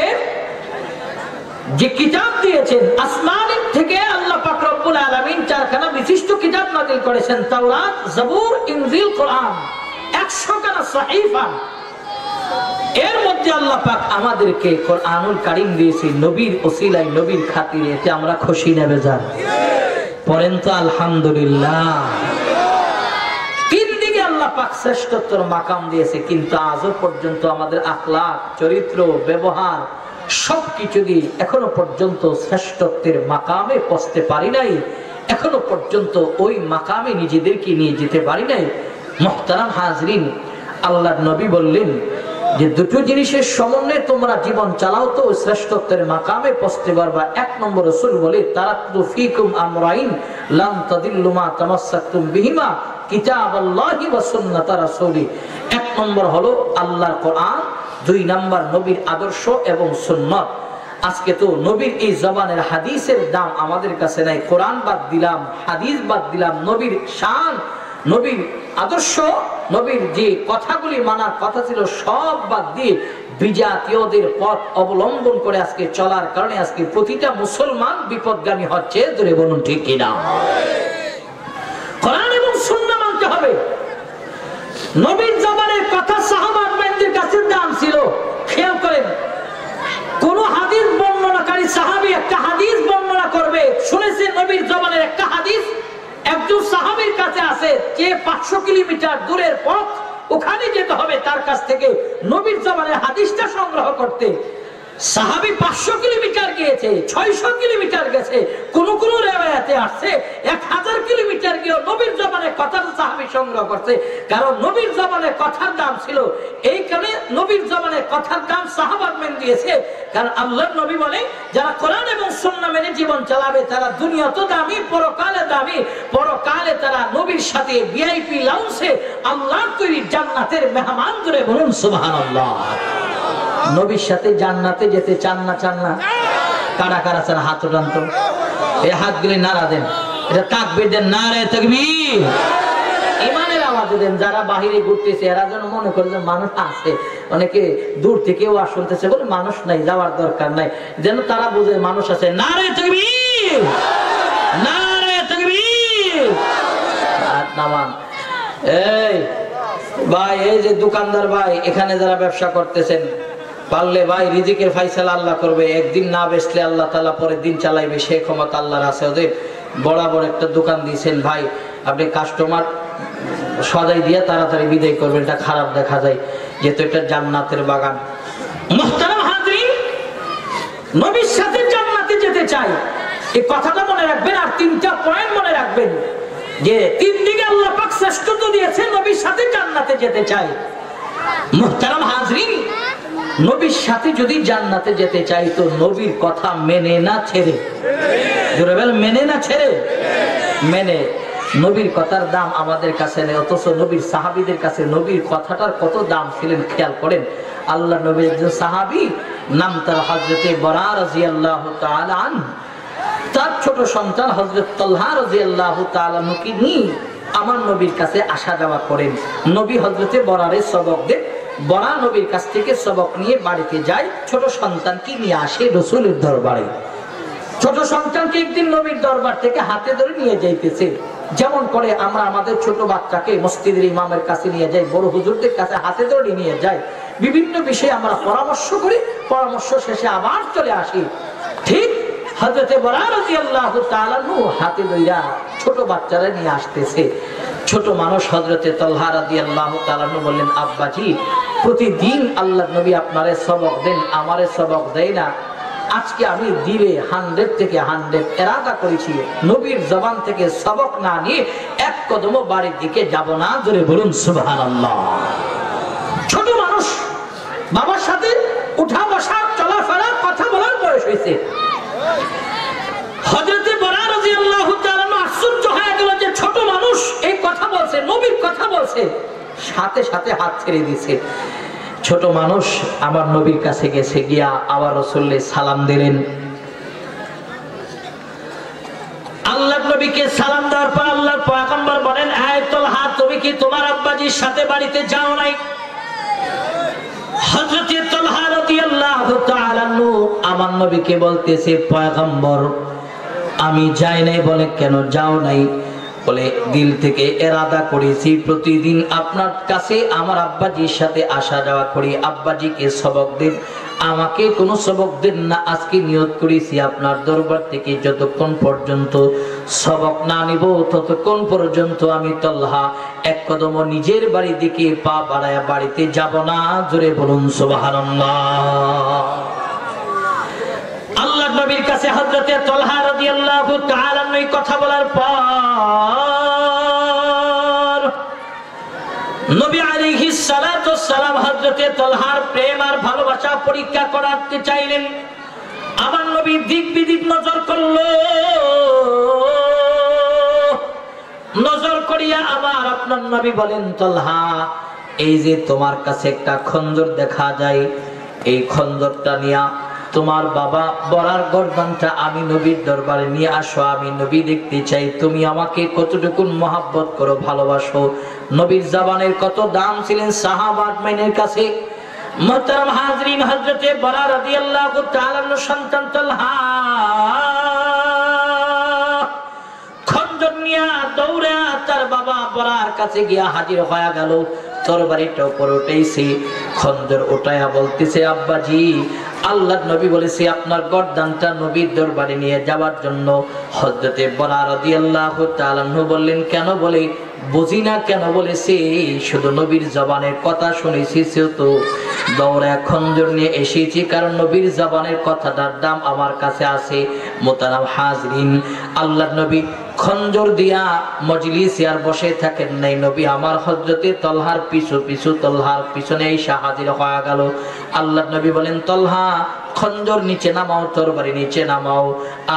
যে কিতাব দিয়েছেন, আসমান থেকে আল্লাহ পাক রব্বুল আলামিন 4খানা বিশিষ্ট কিতাব নাযিল করেছেন। তাওরাত, জবুর, ইনজিল, কোরআন, 100 খানা সাহিফা। এর মধ্যে আল্লাহ পাক আমাদেরকে কোরআনুল কারীম দিয়েছে নবীর ওসিলায়, নবীর খাতিরে। এতে আমরা খুশি না বেজার? পড়েন তো আলহামদুলিল্লাহ। 3 দিকে আল্লাহ পাক শ্রেষ্ঠত্বর মাকাম দিয়েছে, কিন্তু আজও পর্যন্ত আমাদের আখলাক, চরিত্র, ব্যবহার সবকিছু দিয়ে এখনো পর্যন্ত শ্রেষ্ঠত্বের মাকামে পৌঁছতে পারি নাই। এখনো পর্যন্ত ওই মাকামে নিজেদেরকে নিয়ে যেতে পারি নাই। মুহতারাম হাজরিন, আল্লাহর নবী বললেন যে 2টো জিনিসের সমন্বয়ে তোমরা জীবন চালাও তো শ্রেষ্ঠত্বের মাকামে পৌঁছতে পারবা। 1 নম্বর রাসূল বলে, তারাকতু ফীকুম আমরাইন লাম তাদিল্লু মা তামাসসাকতুম বিহিমা, কিতাবাল্লাহি ওয়া সুন্নাতা রাসূলি। 1 নম্বর হলো আল্লাহর কোরআন, 2 নম্বর নবীর আদর্শ এবং সুন্নাত। আজকে তো নবীর এই জবানের হাদিসের দাম আমাদের কাছে নাই। কোরআন বাদ দিলাম, হাদিস বাদ দিলাম, নবীর শান, নবীর আদর্শ, নবীর যে কথাগুলি মানার কথা ছিল সব বাদ দিয়ে বিজাতীয়দের পথ অবলম্বন করে আজকে চলার কারণে আজকে প্রতিটা মুসলমান বিপদগামী হচ্ছে। ধরে বলুন ঠিক কিনা? কোরআন এবং সুন্নাহ মানতে হবে। নবীর জবানের কথা সাহাবাদের কাছে দাম ছিল। খেয়াল করেন, কোন হাদিস বর্ণনাকারী সাহাবী একটা হাদিস বর্ণনা করবে, শুনেছেন নবীর জবানের একটা হাদিস একজন সাহাবীর কাছে আছে, যে 500 কিলোমিটার দূরের পথ, ওখানে যেতে হবে তার কাছ থেকে নবীর জবানের হাদিসটা সংগ্রহ করতে। সাহাবী 500 কিলোমিটার গিয়েছে, 600 কিলোমিটার গেছে, কোন কোন রিওয়ায়াতে আসছে 1000 কিলোমিটার গিয়ে নবীর জবানে কথা সাহাবী সংগ্রহ করছে। কারণ নবীর জবানে কথার দাম ছিল, এই কারণে নবীর জবানে কথার দাম সাহাবা মেনে দিয়েছে। কারণ আল্লাহর নবী বলে যারা কোরআন এবং সুন্নাহ মেনে জীবন চালাবে তারা দুনিয়াতে দামি, পরকালে দামি। পরকালে তারা নবীর সাথে ভিআইপি লাউঞ্জে আল্লাহর তৈরি জান্নাতের মেহমান ধরে বলুন সুবহানাল্লাহ। নবীর সাথে জান্নাতে যেতে চান না? চান না? কারা কারা চান হাত উঠান তো, এই হাতগুলি নাড়া দেন, এটা তাকবীর দেন, নারে তাকবীর, ইমানের আওয়াজ দেন। যারা বাহিরে ঘুরতেছে এরা যেন মনে করে যে মানুষ আছে, অনেকে দূর থেকেও আর শুনতেছে বলে মানুষ নাই, যাওয়ার দরকার নাই, যেন তারা বুঝে মানুষ আছে। নারে তাকবীর, নারে তাকবীর। হাত নামান। এই ভাই, এই যে দোকানদার ভাই, এখানে যারা ব্যবসা করতেছেন, পারলে ভাই রিজিকের ফাইসালা আল্লাহ করবে, একদিন না বেচলে আল্লাহ তাআলা পরের দিন চালাইবে, সে ক্ষমতা আল্লাহর আছে। ওদের বরাবর একটা দোকান দিয়েছেন ভাই, আপনি কাস্টমার সদাই দিয়ে তাড়াতাড়ি বিদায় করবেন, এটা খারাপ দেখা যায়, যেহেতু এটা জান্নাতের বাগান। মুহতারাম হাজরিন, নবীর সাথে জান্নাতে যেতে চাই, এই কথাটা মনে রাখবেন। আর 3টা পয়েন্ট মনে রাখবেন যে 3 দিকে আল্লাহ পাক শ্রেষ্ঠত্ব দিয়েছে, নবীর সাথে জান্নাতে যেতে চাই। মুহতারাম হাজরিন, নবীর সাথে যদি জান্নাতে যেতে চাই তো নবীর কথা মেনে না ছেড়ে, জোরে বলেন মেনে না ছেড়ে, মেনে। নবীর কথার দাম আমাদের কাছে নেই, অথচ নবীর সাহাবীদের কাছে নবীর কথাটার কত দাম ছিলেন খেয়াল করেন। আল্লাহ নবীর একজন সাহাবী, নাম তার হযরতে বরা রাদিয়াল্লাহু তাআলা আনহু, তার ছোট সন্তান হযরত তালহা রাদিয়াল্লাহু তাআলা আনহুকে নিয়ে আমার নবীর কাছে আসা যাওয়া করেন। নবী হযরতে বরারে সবক দেন, বড়া নবীর কাছ থেকে সবক নিয়ে বাড়িতে যায়, ছোট সন্তানকে নিয়ে আসে রাসূলের দরবারে। ছোট সন্তানকে একদিন নবীর দরবার থেকে হাতে ধরে নিয়ে যাইতেছে, যেমন করে আমরা আমাদের ছোট বাচ্চাকে মসজিদের ইমামের কাছে নিয়ে যাই, বড় হুজুরদের কাছে হাতে ধরে নিয়ে যাই, বিভিন্ন বিষয়ে আমরা পরামর্শ করি, পরামর্শ শেষে আবার চলে আসি। ঠিক হযরতে বরা রাদিয়াল্লাহু তাআলা আনহু হাতে ধইরা ছোট বাচ্চারা নিয়ে আসতেছে। ছোট মানুষ হযরতে তালহা রাদিয়াল্লাহু তাআলা আনহু বললেন, আব্বাজি, প্রতিদিন আল্লাহর নবী আপনারে সবক দেন, আমারে সবক দেয় না, আজকে আমি দিলে 100 থেকে 100 ইরাদা করেছি নবীর জবান থেকে সবক না নিয়ে এক কদমও বাড়ির দিকে যাব না। জোরে বলুন সুবহানাল্লাহ। ছোট মানুষ, বাবার সাথে উঠা বসা, চলাফেরা, কথা বলার বয়স হয়েছে। হযরতে বরা রাদিয়াল্লাহু তাআলা আশ্চর্য হয়ে গেল যে ছোট মানুষ এই কথা বলছে, নবীর কথা বলছে, সাথে সাথে হাত ছেড়ে দিয়েছে। ছোট মানুষ আমার নবীর কাছে গেছে, গিয়া আবার রাসূলকে সালাম দিলেন। আল্লাহর নবীকে সালাম দেওয়ার পর আল্লাহর পয়গম্বর বলেন, আয় তালহা, তুমি কি তোমার আব্বাজির সাথে বাড়িতে যাও নাই? হযরতে তালহা রাদিয়াল্লাহু তাআলা আনহু আমার নবীকে বলতেছে, পয়গম্বর আমি যাই নাই। বলে কেন যাও নাই? বলে দিল থেকে ইরাদা করেছি প্রতিদিন আপনার কাছে আমার আব্বাজির সাথে আসা যাওয়া করি, আব্বাজিকে সবক দেন, আমাকে কোনো সবক দেন না। আজকে নিয়ত করেছি আপনার দরবার থেকে যতক্ষণ পর্যন্ত সবক না নিব ততক্ষণ পর্যন্ত আমি তালহা এক কদম নিজের বাড়ির দিকে পা বাড়ায় বাড়িতে যাব না। জোরে বলুন সুবহানাল্লাহ। আল্লাহর নবীর কাছে হযরতে তালহা রাদিয়াল্লাহু তাআলা এই কথা বলার পর নবী আলাইহিস সালাতু ওয়াস সালাম হযরতে তালহার প্রেম আর ভালোবাসা পরীক্ষা করাতে চাইলেন। আমার নবী দিক বিদিক নজর করলো, নজর করিয়া আমার আপনার নবী বলেন, তালহা, এই যে তোমার কাছে একটা খঞ্জর দেখা যায়, এই খঞ্জরটা নিয়া তোমার বাবা বরার গর্দানটা আমি নবীর দরবারে নিয়ে আসো, আমি নবী দেখতে চাই তুমি আমাকে কতটুকু মহব্বত করো, ভালোবাসো। নবীর জবানের কত দাম ছিলেন সাহাবাদের কাছে। মুহতারাম হাজরিন, হযরতে বরা রাদিয়াল্লাহু তাআলা সন্তান তালহা খঞ্জর নিয়া দৌড়া তার বাবা বরার কাছে গিয়া হাজির হয়ে গেল। তরবারিটা উপরে উঠাইছে, খঞ্জর উঠায়া বলতেছে, আব্বাজি, আল্লাহর নবী বলেছে আপনার গর্দানটা নবীর দরবারে নিয়ে যাওয়ার জন্য। হযরতে বরা রাদিয়াল্লাহু তাআলা বললেন, কেন? বলে বুঝি না কেন বলেছে, শুধু নবীর জবানের কথা শুনেছি তো দৌড়া খঞ্জর নিয়ে এসেছি, কারণ নবীর জবানের কথাটার দাম আমার কাছে আছে। মোতারাম হাজরিন, আল্লাহ নবী খঞ্জর দিয়া মজলিসে আর বসে থাকেন নাই। নবী আমার হযরতে তলহার পিছু পিছু তলহার পিছনে এসে হাজির হয়ে গেল। আল্লাহ নবী বলেন, তলহা খঞ্জর নিচে নামাও, তরবারি নিচে নামাও।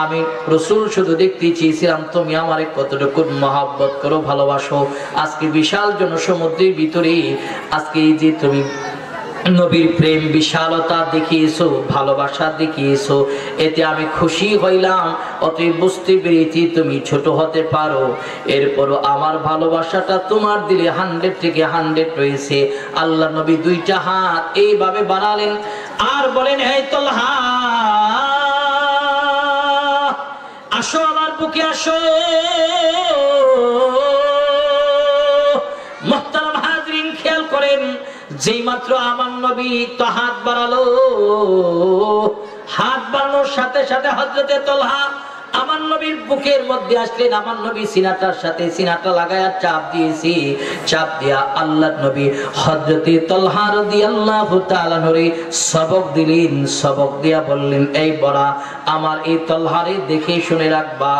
আমি রাসূল শুধু দেখতে চেয়েছিলাম তুমি আমারে কতটুকু মহব্বত করো, ভালোবাসো। আজকে বিশাল জনসমুদ্রের ভিতরে আজকে এই যে তুমি নবীর প্রেম বিশালতা দেখিয়েছো, ভালোবাসা দেখিয়েছো, এতে আমি খুশি হইলাম। অতএব বুঝতে পেরেছি তুমি ছোট হতে পারো, এরপরও আমার ভালোবাসাটা তোমার দিলে 100 থেকে 100 রয়েছে। আল্লাহ নবী দুইটা হাত এইভাবে বাড়ালেন আর বলেন, এই তলহা আসো, আমার বুকে আসো। মুহতারাম হাজরিন, খেয়াল করেন, যেই মাত্র আমার নবী তো হাত বাড়ালো, হাত বাড়ানোর সাথে সাথে হযরতে তলহা আমার নবীর বুকের মধ্যে আসলেন। আমার নবী সিনাটার সাথে সিনাটা লাগায়া চাপ দিয়েছি, চাপ দিয়া আল্লাহ নবী হযরতে তলহা রাদিয়াল্লাহু তাআলা নরে সবক দিলেন। সবক দিয়া বললেন, এই বড়া আমার এই তলহারে দেখে শুনে রাখবা,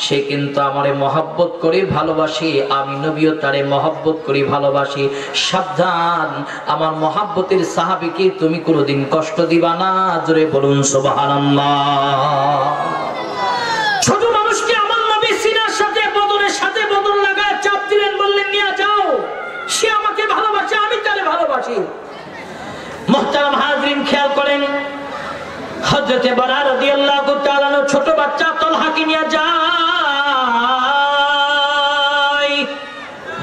সে কিন্তু আমারে মহব্বত করে ভালোবাসে, আমি নবীও তারে মহব্বত করি ভালোবাসি। সাবধান, আমার মহব্বতের সাহাবীকে তুমি কোনোদিন কষ্ট দিবা না। জোরে বলুন সুবহানাল্লাহ। ছোট মানুষকে আমার নবী সিনার সাথে বদরের সাথে বদর লাগায় চাপ দিলেন, বললেন নিয়ে যাও, সে আমাকে ভালোবাসে, আমি তারে ভালোবাসি। মুহতারাম হাজরিন, খেয়াল করেন, হযরতে বারা রাদিয়াল্লাহু তাআলা ছোট বাচ্চা তলহাকে নিয়ে যায়।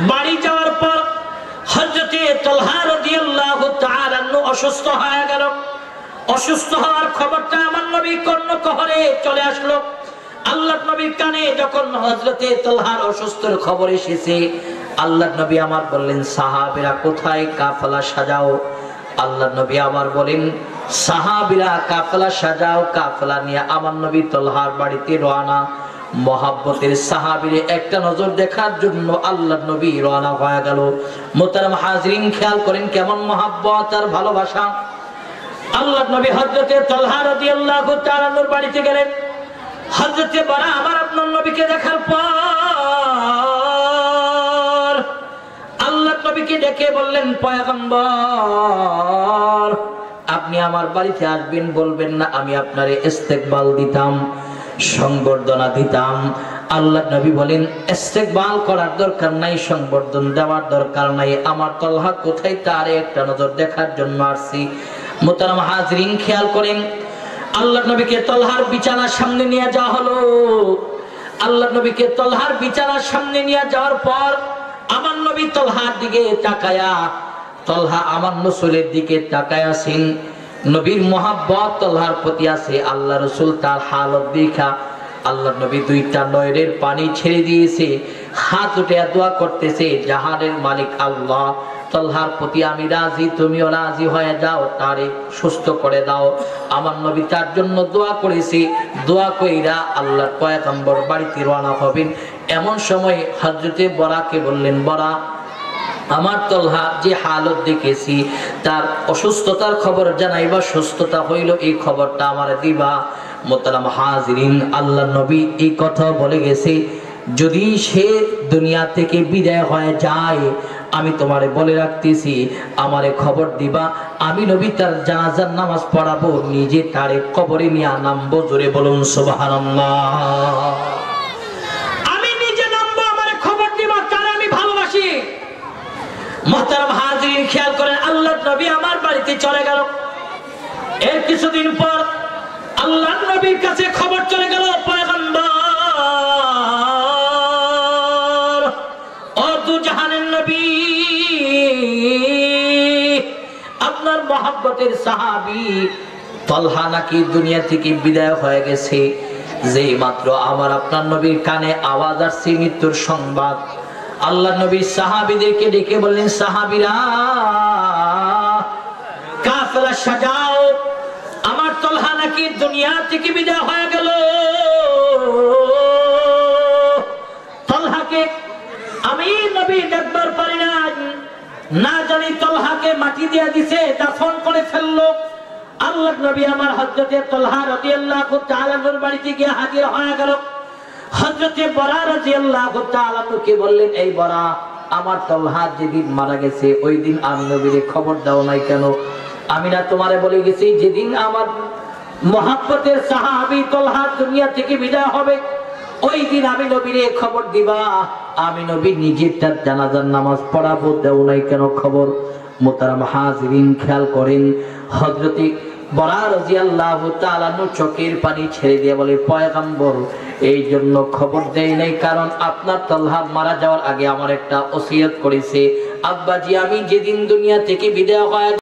বাড়ি যাওয়ার পর হযরতে তলহা রাদিয়াল্লাহু তাআলা অসুস্থ হয়ে গেল। অসুস্থ হওয়ার খবরটা আমার নবী কর্ণকহরে চলে আসলো। আল্লাহ নবীর কানে যখন হযরতে তলহার অসুস্থর খবর এসেছে, আল্লাহ নবী আমার বললেন, সাহাবীরা কোথায়, কাফেলা সাজাও। আল্লাহ নবী আমার বলেন, সাহাবীরা কাফেলা সাজাও। কাফেলা নিয়ে আমার নবী তলহার বাড়িতে রওনা। মহব্বতের সাহাবীরে একটা নজর দেখার জন্য আল্লাহ নবী রওনা হয়ে গেল। মুহতারাম হাজরিন, খেয়াল করেন কেমন মহব্বত আর ভালোবাসা। আল্লাহ নবী হযরতে তলহা রাদিয়াল্লাহু তাআলা নূর বাড়িতে গেলেন। হযরতে বারা আমার আপনার নবীকে দেখার পর আল্লাহ নবীকে ডেকে বললেন, পয়গম্বর আপনি আমার বাড়িতে আসবেন, বলবেন না আমি আপনারে ইস্তেকবাল দিতাম, সংবর্ধনা দিতাম। আল্লাহ নবী বলেন, ইস্তেকবাল করার দরকার নাই, সংবর্ধন দেওয়ার দরকার নাই, আমার তলহা কোথায় তারে একটা নজর দেখার জন্য আসছি। মুহতারাম হাজরিন, খেয়াল করেন, আল্লাহ নবীকে তলহার বিছানার সামনে নিয়ে যাওয়া হলো। আল্লাহ নবীকে তলহার বিছানার সামনে নিয়ে যাওয়ার পর আমার নবী তলহার দিকে তাকায়া, তলহা আমার রাসূলের দিকে তাকায়াছেন। নবীর মহব্বত তলহার প্রতি আছে। আল্লাহ রাসূল তার হালত দেখা আল্লাহ নবী দুইটা নয়নের পানি ছেড়ে দিয়েছে, হাত উঠে দোয়া করতেছে, জাহানের মালিক আল্লাহ, তলহার প্রতি আমি রাজি, তুমিও রাজি হয়ে যাও, তারে সুস্থ করে দাও। আমার নবী তার জন্য দোয়া করেছে। দোয়া কইরা আল্লাহর পয়গম্বর বাড়িতে রওনা হবেন। এমন সময় হযরতে বরাকে বললেন, বরা আমার তলহা যে হালত দেখেছি, তার অসুস্থতার খবর জানাইবা, সুস্থতা হইল এই খবরটা আমার দিবা। মুহতারাম হাজরিন, আল্লাহ নবী এই কথা বলে গেছে, যদি সে দুনিয়া থেকে বিদায় হয়ে যায়, আমি তোমারে বলে রাখতেছি, আমারে খবর দিবা, আমি নবী তার জানাজার নামাজ পড়াবো, নিজে তারে কবরে নিয়ে নামবো। জোরে বলুন সুবহানাল্লাহ। আমি নিজে নামবো, আমারে খবর দিবা, তারে আমি ভালোবাসি। মুহতারাম হাজরিন, খেয়াল করেন, আল্লাহ নবী আমার বাড়িতে চলে গেল। এর কিছুদিন পর আল্লাহ নবীর কাছে খবর চলে গেল, পয়গম্বর ও দু জাহানের নবী, আপনার মহব্বতের সাহাবী তলহা নাকি দুনিয়া থেকে বিদায় হয়ে গেছে। যেই মাত্র আমার আপনার নবীর কানে আওয়াজ আসছে মৃত্যুর সংবাদ, আল্লাহ নবী সাহাবীদেরকে ডেকে বললেন, সাহাবীরা কাফেলা সাজাও, আমার তলহা নাকি দুনিয়া থেকে বিদায় হয়ে গেল। তলহাকে আমি নবী রাখবার পারি নাই, না জানি তলহাকে মাটি দিয়ে দিছে, দাফন করে ফেললো। আল্লাহর নবী আমার হযরতে তলহা রাদিয়াল্লাহু তাআলা এর বাড়িতে গিয়ে হাজির হয়ে গেল। হযরতে বরা রাদিয়াল্লাহু তাআলা কে বললেন, এই বরা, আমার তলহা যেদিন মারা গেছে ওই দিন আমি নবীরে খবর দাও নাই কেন? আমি না তোমারে বলে গেছি যেদিন আমার মহাব্বতের সাহাবী তলহা দুনিয়া থেকে বিদায় হবে ওই দিন আমি নবীরে খবর দিবা। আমি নবী নিজে তার জানাজার নামাজ পড়াবো, দেও নাই কেন খবর? মোহতারাম হাজিরিন, খেয়াল করেন, হযরতে বরা রাদিয়াল্লাহু তাআলা চোখের পানি ছেড়ে দিয়ে বলে, পয়গম্বর, এই জন্য খবর দেই নাই কারণ আপনার তলহা মারা যাওয়ার আগে আমার একটা ওসিয়ত করেছে, আব্বাজি আমি যেদিন দুনিয়া থেকে বিদায় হয়